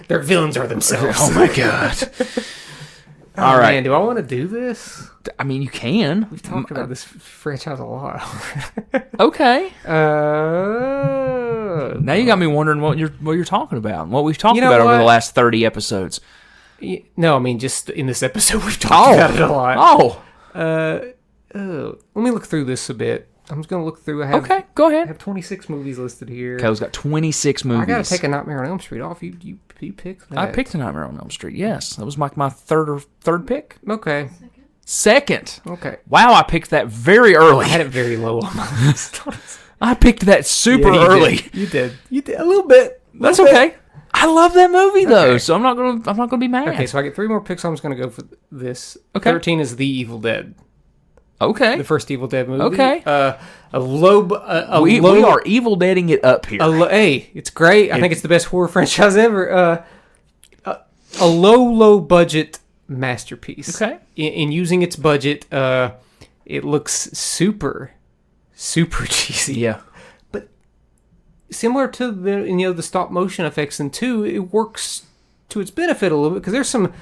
their villains are themselves. Oh my god. All right. Man, do I want to do this? I mean, you can. We've talked about this franchise a lot. Okay. Now you got me wondering what you're talking about. What we've talked about over the last 30 episodes. No, I mean just in this episode we've talked about it a lot. Let me look through this a bit. I'm just gonna look through. Okay, go ahead. I have 26 movies listed here. Co's got 26 movies. I gotta take A Nightmare on Elm Street off. You picked that. I picked A Nightmare on Elm Street. Yes, that was my third pick. Okay. Second. Okay. Wow, I picked that very early. I had it very low on my list. I picked that super early. You did a little bit. That's okay. I love that movie though, so I'm not gonna be mad. Okay, so I get 3 more picks. So I'm just gonna go for this. Okay. 13 is The Evil Dead. Okay. The first Evil Dead movie. Okay. We are Evil Deading it up here. Hey, it's great. I think it's the best horror franchise ever. A low budget masterpiece. Okay. In using its budget, it looks super cheesy. Yeah. But similar to the stop motion effects in 2, it works to its benefit a little bit because there's some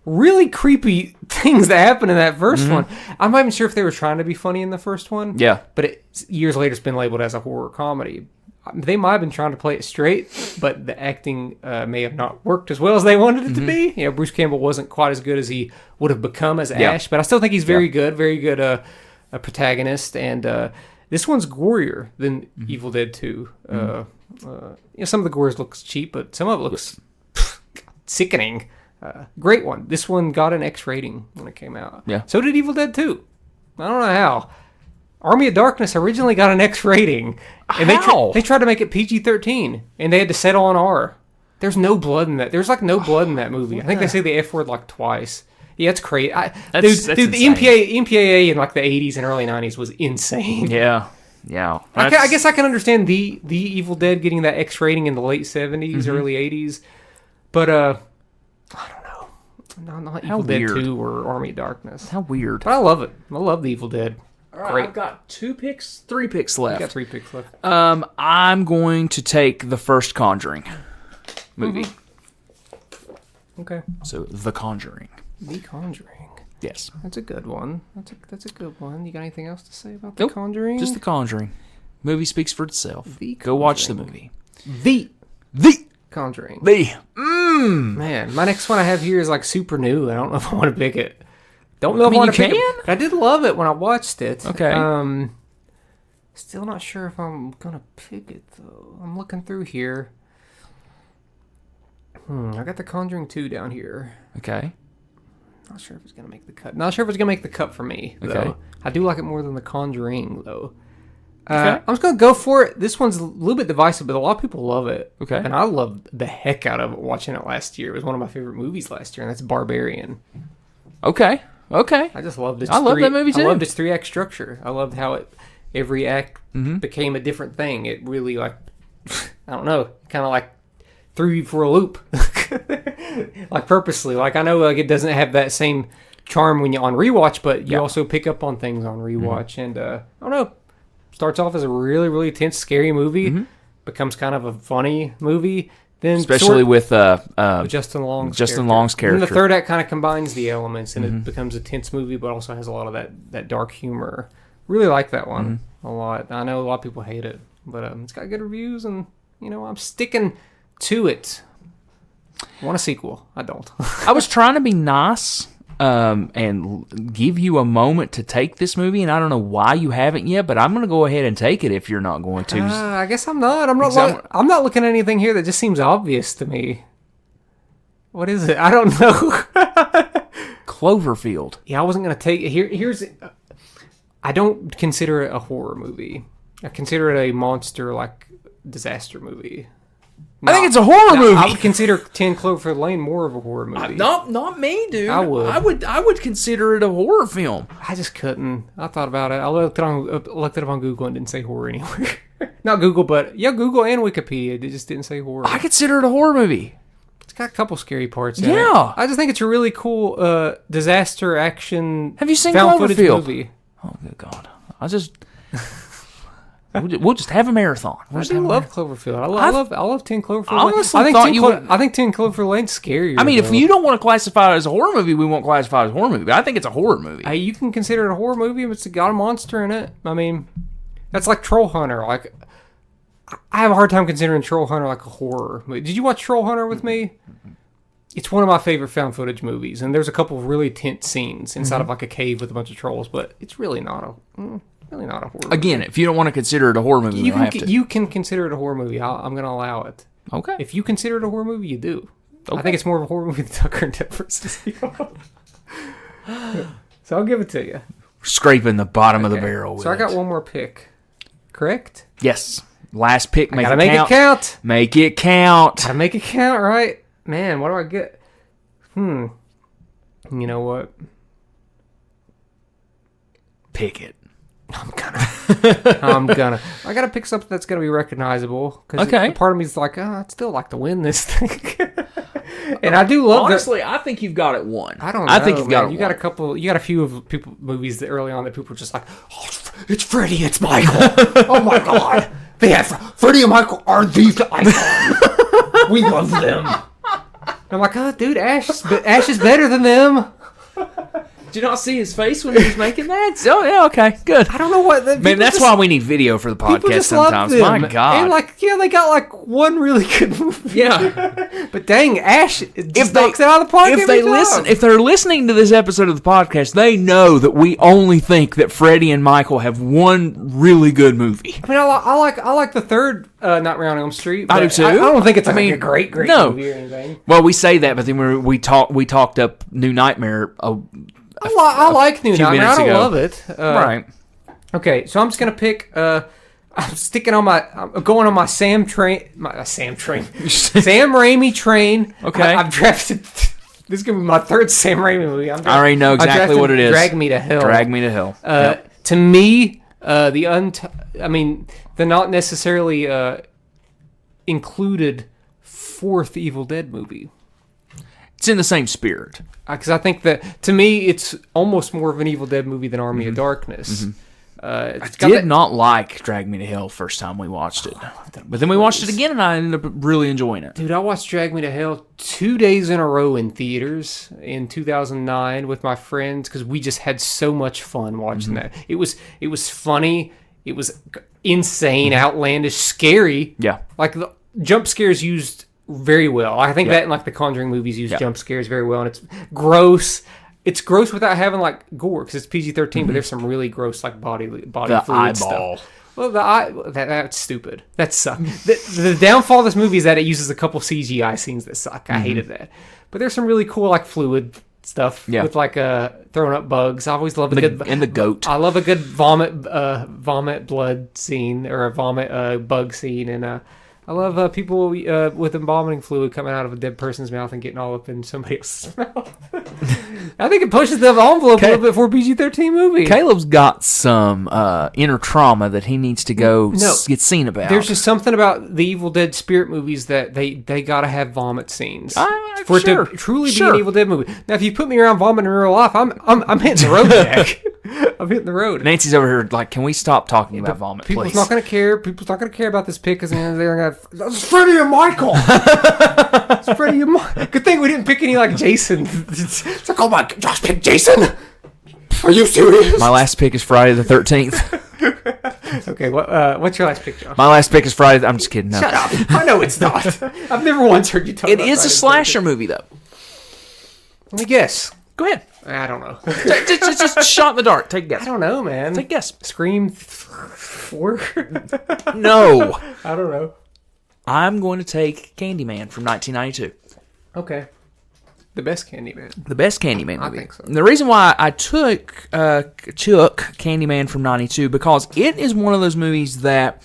really creepy things that happen in that first one. I'm not even sure if they were trying to be funny in the first one. Yeah. But years later, it's been labeled as a horror comedy. They might have been trying to play it straight, but the acting may have not worked as well as they wanted it to be. Bruce Campbell wasn't quite as good as he would have become as Ash, but I still think he's very good a protagonist. And this one's gorier than Evil Dead 2. Some of the gore looks cheap, but some of it looks sickening. Great one. This one got an X rating when it came out. Yeah. So did Evil Dead 2. I don't know how. Army of Darkness originally got an X rating. And they tried to make it PG-13, and they had to settle on R. There's no blood in that. There's like no blood in that movie. I think they say the F word like twice. Yeah, it's crazy. Dude, the MPAA in like the 80s and early 90s was insane. Yeah. I guess I can understand the Evil Dead getting that X rating in the late 70s, early 80s. But, I don't know. Not Evil Dead 2 or Army of Darkness. How weird. But I love it. I love the Evil Dead. All right, I've got 3 picks left. You got 3 picks left. I'm going to take the first Conjuring movie. Okay. So, The Conjuring. The Conjuring. Yes. That's a good one. That's a good one. You got anything else to say about The Conjuring? Just The Conjuring. Movie speaks for itself. Go watch the movie. The Conjuring. Man, my next one I have here is like super new. I don't know if I want to pick it. Don't know if I want to pick it. But I did love it when I watched it. Okay. Still not sure if I'm gonna pick it though. I'm looking through here. I got The Conjuring 2 down here. Okay. Not sure if it's gonna make the cut. Not sure if it's gonna make the cut for me. Though. Okay. I do like it more than The Conjuring though. I'm just gonna go for it. This one's a little bit divisive, but a lot of people love it. Okay. And I loved the heck out of it watching it last year. It was one of my favorite movies last year, and that's Barbarian. Okay. I just loved it. I love that movie too. I loved its 3-act structure. I loved how every act became a different thing. It really I don't know, kind of like threw you for a loop, like purposely. Like I know it doesn't have that same charm when you on rewatch, but you also pick up on things on rewatch. And I don't know. Starts off as a really, really tense, scary movie, becomes kind of a funny movie. Then especially with Justin Long's character. And the third act kind of combines the elements, and it becomes a tense movie, but also has a lot of that dark humor. Really like that one a lot. I know a lot of people hate it, but it's got good reviews, and I'm sticking to it. I want a sequel. I don't. I was trying to be nice and give you a moment to take this movie, and I don't know why you haven't yet, but I'm going to go ahead and take it if you're not going to. I guess I'm not. I'm not looking at anything here that just seems obvious to me. What is it? I don't know. Cloverfield. Yeah, I wasn't going to take it. Here's. I don't consider it a horror movie. I consider it a monster disaster movie. I think it's a horror movie. I would consider 10 Cloverfield Lane more of a horror movie. Not me, dude. I would. I would consider it a horror film. I just couldn't. I thought about it. I looked it up on Google and didn't say horror anywhere. Not Google, but Google and Wikipedia. It just didn't say horror. I consider it a horror movie. It's got a couple scary parts in it. I just think it's a really cool disaster action. Have you seen found Cloverfield? Footage movie. Oh, good God. We'll just have a marathon. I do love Cloverfield. I love 10 Cloverfield Lane. Honestly, I think 10 Cloverfield Lane's scarier. I mean, if you don't want to classify it as a horror movie, we won't classify it as a horror movie. But I think it's a horror movie. You can consider it a horror movie if it's got a monster in it. I mean, that's like Troll Hunter. Like, I have a hard time considering Troll Hunter like a horror movie. Did you watch Troll Hunter with me? It's one of my favorite found footage movies, and there's a couple of really tense scenes inside of like a cave with a bunch of trolls, but it's really not a horror Again, movie. if you don't want to consider it a horror movie, you can consider it a horror movie. I'm going to allow it. Okay. If you consider it a horror movie, you do. Okay. I think it's more of a horror movie than Tucker and Dale versus Evil. So I'll give it to you. Scraping the bottom of the barrel. So I got one more pick. Correct? Yes. Last pick. Make it count. Make it count. Gotta make it count, right? Man, what do I get? You know what? Pick it. I'm gonna. I gotta pick something that's gonna be recognizable. Okay. Part of me is like, I'd still like to win this thing. And I do love. Honestly, I think you've got it won. I don't know. I think you've got it. You got a couple. You got a few of movies that early on that people were just like, oh, it's Freddie, it's Michael. Oh my God, Freddie and Michael are the icons. We love them. I'm like, oh, dude, Ash is better than them. Did you not see his face when he was making that? Oh, yeah, okay, good. I don't know what... Man, that's why we need video for the podcast sometimes. My God. And they got one really good movie. Yeah. But dang, Ash just knocks it out of the park If they're listening to this episode of the podcast, they know that we only think that Freddie and Michael have one really good movie. I mean, I like the third Nightmare on Elm Street. I do too. I don't think it's a great movie or anything. Well, we say that, but then we talked up New Nightmare I like New Nightmare. I don't love it. Right. Okay, so I'm just gonna pick. I'm going on my Sam Raimi train. Okay. I've drafted. This is gonna be my third Sam Raimi movie. I already know exactly what it is. Drag Me to Hell. Drag Me to Hell. To me, the not necessarily included fourth Evil Dead movie. It's in the same spirit. Because I think that, to me, it's almost more of an Evil Dead movie than Army of Darkness. I did not like Drag Me to Hell first time we watched it. But then we watched it again, and I ended up really enjoying it. Dude, I watched Drag Me to Hell 2 days in a row in theaters in 2009 with my friends because we just had so much fun watching that. It was funny. It was insane, outlandish, scary. Yeah. Like, the jump scares used very well. I think that and, like, the Conjuring movies use jump scares very well, and it's gross. It's gross without having, like, gore, because it's PG-13, but there's some really gross, like, body the fluid eyeball stuff. Well, that's stupid. That sucks. The downfall of this movie is that it uses a couple CGI scenes that suck. I hated that. But there's some really cool, like, fluid stuff with, like, throwing up bugs. I always love and the goat. I love a good vomit blood scene, or a vomit bug scene, and I love people with embalming fluid coming out of a dead person's mouth and getting all up in somebody else's mouth. I think it pushes the envelope a little bit for a PG-13 movie. Caleb's got some inner trauma that he needs to go get seen about. There's just something about the Evil Dead spirit movies that they got to have vomit scenes for it to truly be an Evil Dead movie. Now, if you put me around vomiting in real life, I'm hitting the road, Jack. I'm hitting the road. Nancy's over here like, can we stop talking about vomit, People's please? not going to care. People's not going to care about this pick because they're going to... That's Freddie and Michael. It's Freddie and Michael. Good thing we didn't pick any like Jason. It's like, oh my God, Josh picked Jason. Are you serious? My last pick is Friday the 13th. Okay, what's your last pick, Josh? My last pick is Friday. I'm just kidding. No. Shut up. I know it's not. I've never once heard you talk about it. It is a slasher movie, though. Let me guess. Go ahead. I don't know. just shot in the dark. Take a guess. I don't know, man. Take a guess. Scream 4? No. I don't know. I'm going to take Candyman from 1992. Okay. The best Candyman. The best Candyman movie. I think so. And the reason why I took Candyman from 92 because it is one of those movies that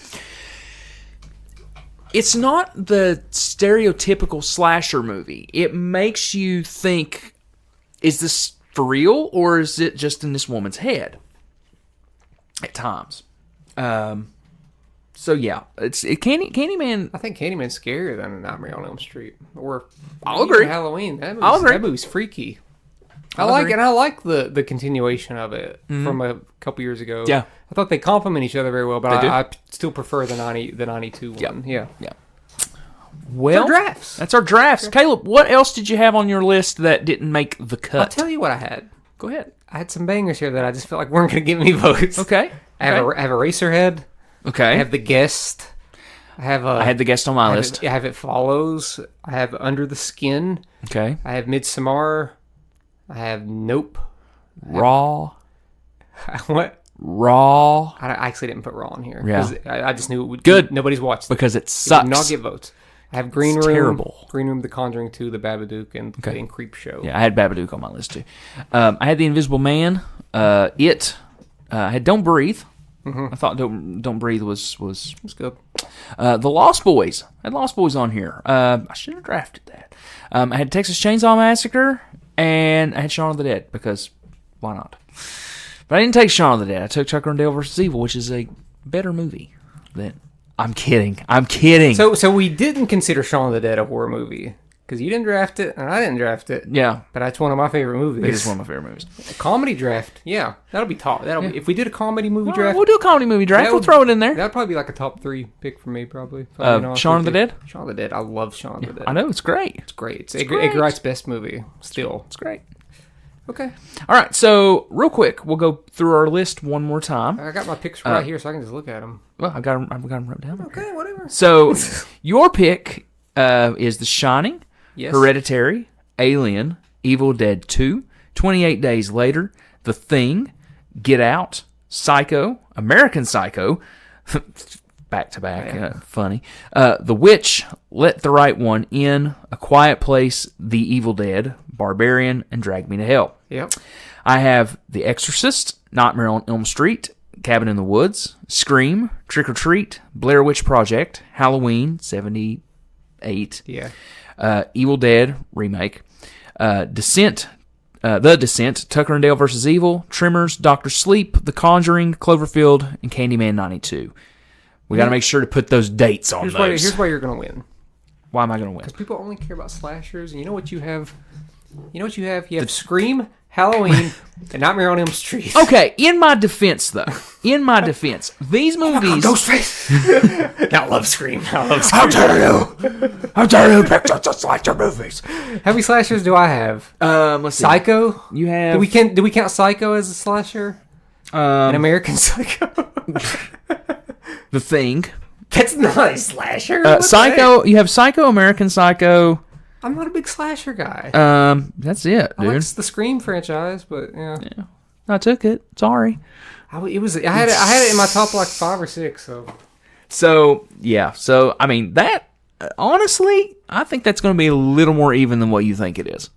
it's not the stereotypical slasher movie. It makes you think, is this for real or is it just in this woman's head? At times. So yeah, Candyman. I think Candyman's scarier than Nightmare on Elm Street, or I'll agree. Halloween. I'll agree. That movie's freaky. I like the continuation of it from a couple years ago. Yeah, I thought they complement each other very well, but I I still prefer the 92 one. Yeah. Well, that's our drafts. Caleb, what else did you have on your list that didn't make the cut? I'll tell you what I had. Go ahead. I had some bangers here that I just felt like weren't going to get me votes. Okay. I have Eraserhead. Okay. I have The Guest. I had The Guest on my list. I have It Follows. I have Under the Skin. Okay. I have Midsommar. I have Nope. Raw. What? Raw. I actually didn't put Raw on here. Yeah. I just knew it would. Good. Nobody's watched it. Because it sucks. It did not get votes. I have Green Room. Terrible. Green Room, The Conjuring 2, The Babadook, and Creep Show. Yeah, I had Babadook on my list too. I had The Invisible Man. It. I had Don't Breathe. I thought Don't Breathe was good. The Lost Boys. I had Lost Boys on here. I should have drafted that. I had Texas Chainsaw Massacre, and I had Shaun of the Dead, because why not? But I didn't take Shaun of the Dead. I took Tucker and Dale vs. Evil, which is a better movie than... I'm kidding. So we didn't consider Shaun of the Dead a horror movie. Because you didn't draft it, and I didn't draft it. Yeah. But that's one of my favorite movies. It is one of my favorite movies. A comedy draft. Yeah. That'll be top. If we did a comedy movie draft. We'll do a comedy movie draft. We'll throw it in there. That'd probably be like a top 3 pick for me, probably. Shaun of the Dead? Shaun of the Dead. I love Shaun of the Dead. I know. It's great. It's great. It's Edgar Wright's best movie. Still. It's great. Okay. All right. So, real quick, we'll go through our list one more time. I got my picks right here, so I can just look at them. Well, I've got them wrote down. Okay, whatever. So, your pick is The Shining, yes. Hereditary, Alien, Evil Dead 2, 28 Days Later, The Thing, Get Out, Psycho, American Psycho, back to back, funny, The Witch, Let the Right One In, A Quiet Place, The Evil Dead, Barbarian, and Drag Me to Hell. Yep. I have The Exorcist, Nightmare on Elm Street, Cabin in the Woods, Scream, Trick or Treat, Blair Witch Project, Halloween, 78, Evil Dead Remake, Descent, The Descent, Tucker and Dale vs. Evil, Tremors, Dr. Sleep, The Conjuring, Cloverfield, and Candyman 92. We got to make sure to put those dates on those. Here's why you're going to win. Why am I going to win? Because people only care about slashers, and you know what you have? You have Scream, Halloween, and Nightmare on Elm Street. Okay, in my defense, these movies... Ghostface! I love Scream. How dare you pick just like your movies? How many slashers do I have? Let's see. Psycho? You have... Do we count Psycho as a slasher? An American Psycho? The Thing. That's not a slasher. Psycho. You have Psycho, American Psycho. I'm not a big slasher guy. That's it, dude. I like the Scream franchise, but yeah. I took it. Sorry. I had it in my top like 5 or 6. So yeah. So I mean that. Honestly, I think that's going to be a little more even than what you think it is.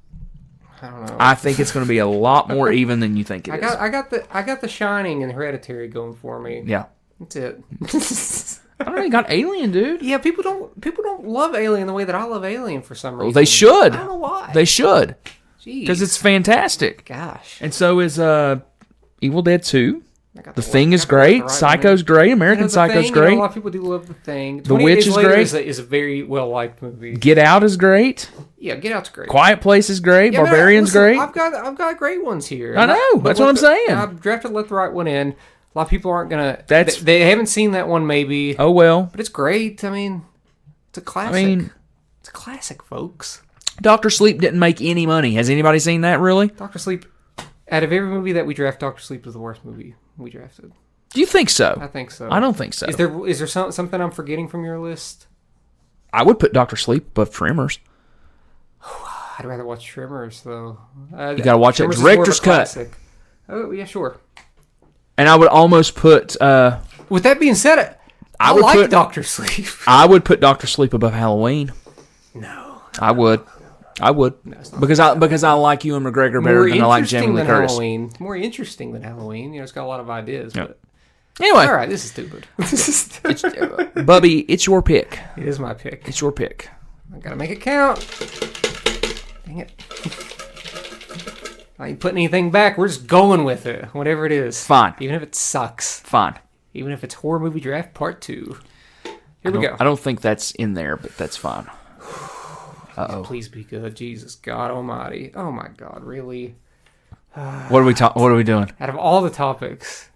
I don't know. I think it's going to be a lot more even than you think it is. I got the Shining and Hereditary going for me. Yeah. That's it. I don't know. You got Alien, dude. Yeah, people don't love Alien the way that I love Alien for some reason. Well, they should. I don't know why. They should. Jeez. Because it's fantastic. Gosh. And so is Evil Dead 2. The Thing is great. Psycho's great. American Psycho's great. A lot of people do love The Thing. The Witch is great. Is a very well liked movie. Get Out is great. Yeah, Get Out's great. Quiet Place is great. Yeah, Barbarian's great. I've got great ones here. I know. That's what I'm saying. I've drafted Let the Right One In. A lot of people aren't gonna. They haven't seen that one, maybe. Oh well. But it's great. I mean, it's a classic. It's a classic, folks. Dr. Sleep didn't make any money. Has anybody seen that? Really? Dr. Sleep. Out of every movie that we draft, Dr. Sleep was the worst movie we drafted. Do you think so? I think so. I don't think so. Is there something I'm forgetting from your list? I would put Dr. Sleep above Tremors. I'd rather watch Tremors though. You gotta watch it. Director's cut. Oh yeah, sure. And I would almost put. With that being said, I would like Dr. Sleep. I would put Dr. Sleep above Halloween. No, I would. No, because I like Ewan McGregor better than I like Jamie Lee Curtis. Halloween. More interesting than Halloween. It's got a lot of ideas. Yep. But anyway, all right, this is stupid. Bubby, it's your pick. It is my pick. It's your pick. I gotta make it count. Dang it. I ain't putting anything back. We're just going with it. Whatever it is. Fine. Even if it sucks. Fine. Even if it's Horror Movie Draft Part 2. Here we go. I don't think that's in there, but that's fine. Uh-oh. Please be good. Jesus God Almighty. Oh my God, really? What are we doing? Out of all the topics,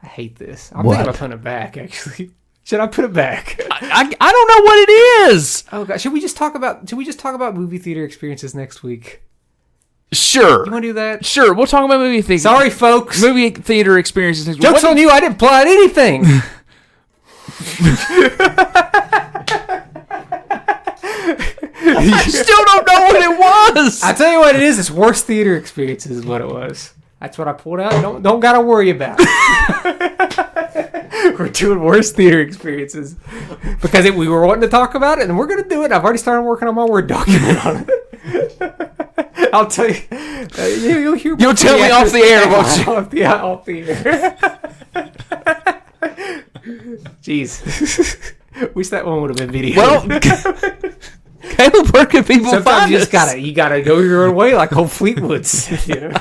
I hate this. I'm thinking about putting it back, actually. Should I put it back? I don't know what it is. Oh God. Should we just talk about movie theater experiences next week? Sure. You want to do that? Sure. We'll talk about movie theater. Sorry, folks. Movie theater experiences next week. Joke's on you. I didn't plan anything. I still don't know what it was. I tell you what it is. It's worst theater experiences is what it was. That's what I pulled out. Don't gotta worry about it. We're doing worst theater experiences because we were wanting to talk about it, and we're gonna do it. I've already started working on my Word document on it. I'll tell you. You'll tell me off the air, won't you? Off the air. Jeez. Wish that one would have been video. Well, Caleb, where can people Sometimes find us? You gotta go your own way, like old Fleetwood said, you know.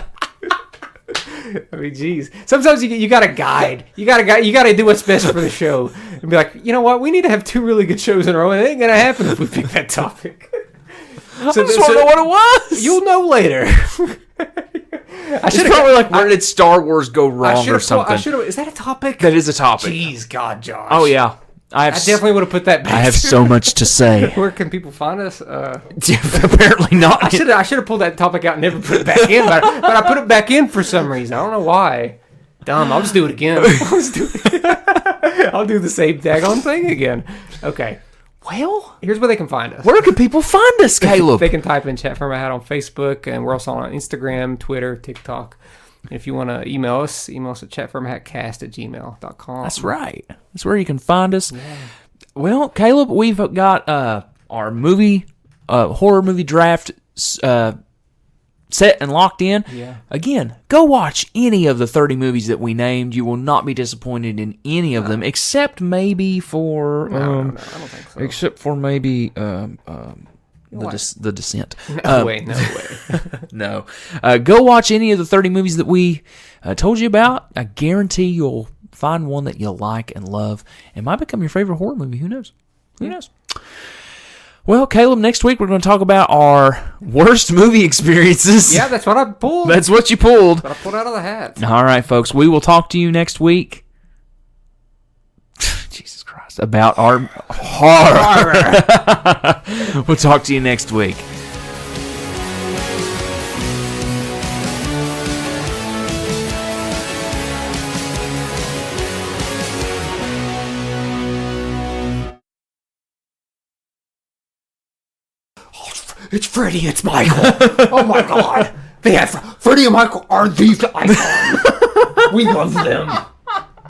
I mean, geez. Sometimes you got a guide. You got to do what's best for the show, and be like, you know what? We need to have 2 really good shows in a row, and it ain't gonna happen if we pick that topic. I just want to know what it was. You'll know later. I should probably where did Star Wars go wrong or something? Is that a topic? That is a topic. Jeez, God, Josh. Oh yeah. I definitely would have put that back. I have so much to say. Where can people find us? Apparently not. I should have pulled that topic out and never put it back in, but I put it back in for some reason. I don't know why. Dumb. I'll just do it again. I'll do the same daggone thing again. Okay. Well, here's where they can find us. Where can people find us, Caleb? They can type in Chat From My Hat on Facebook, and we're also on Instagram, Twitter, TikTok. And if you want to email us at chatfromhatcast@gmail.com. That's right. That's where you can find us. Yeah. Well, Caleb, we've got our horror movie draft set and locked in. Yeah. Again, go watch any of the 30 movies that we named. You will not be disappointed in any of them, except maybe for... No, I don't think so. Except for maybe... The Descent. No way. No. Go watch any of the 30 movies that we told you about. I guarantee you'll find one that you'll like and love. It might become your favorite horror movie. Who knows? Well, Caleb, next week we're going to talk about our worst movie experiences. Yeah, that's what I pulled. That's what you pulled. What I pulled out of the hat. All right, folks. We will talk to you next week. Jesus Christ. About our horror. We'll talk to you next week. It's Freddy, it's Michael. Oh my God. Freddy and Michael are the icons. We love them.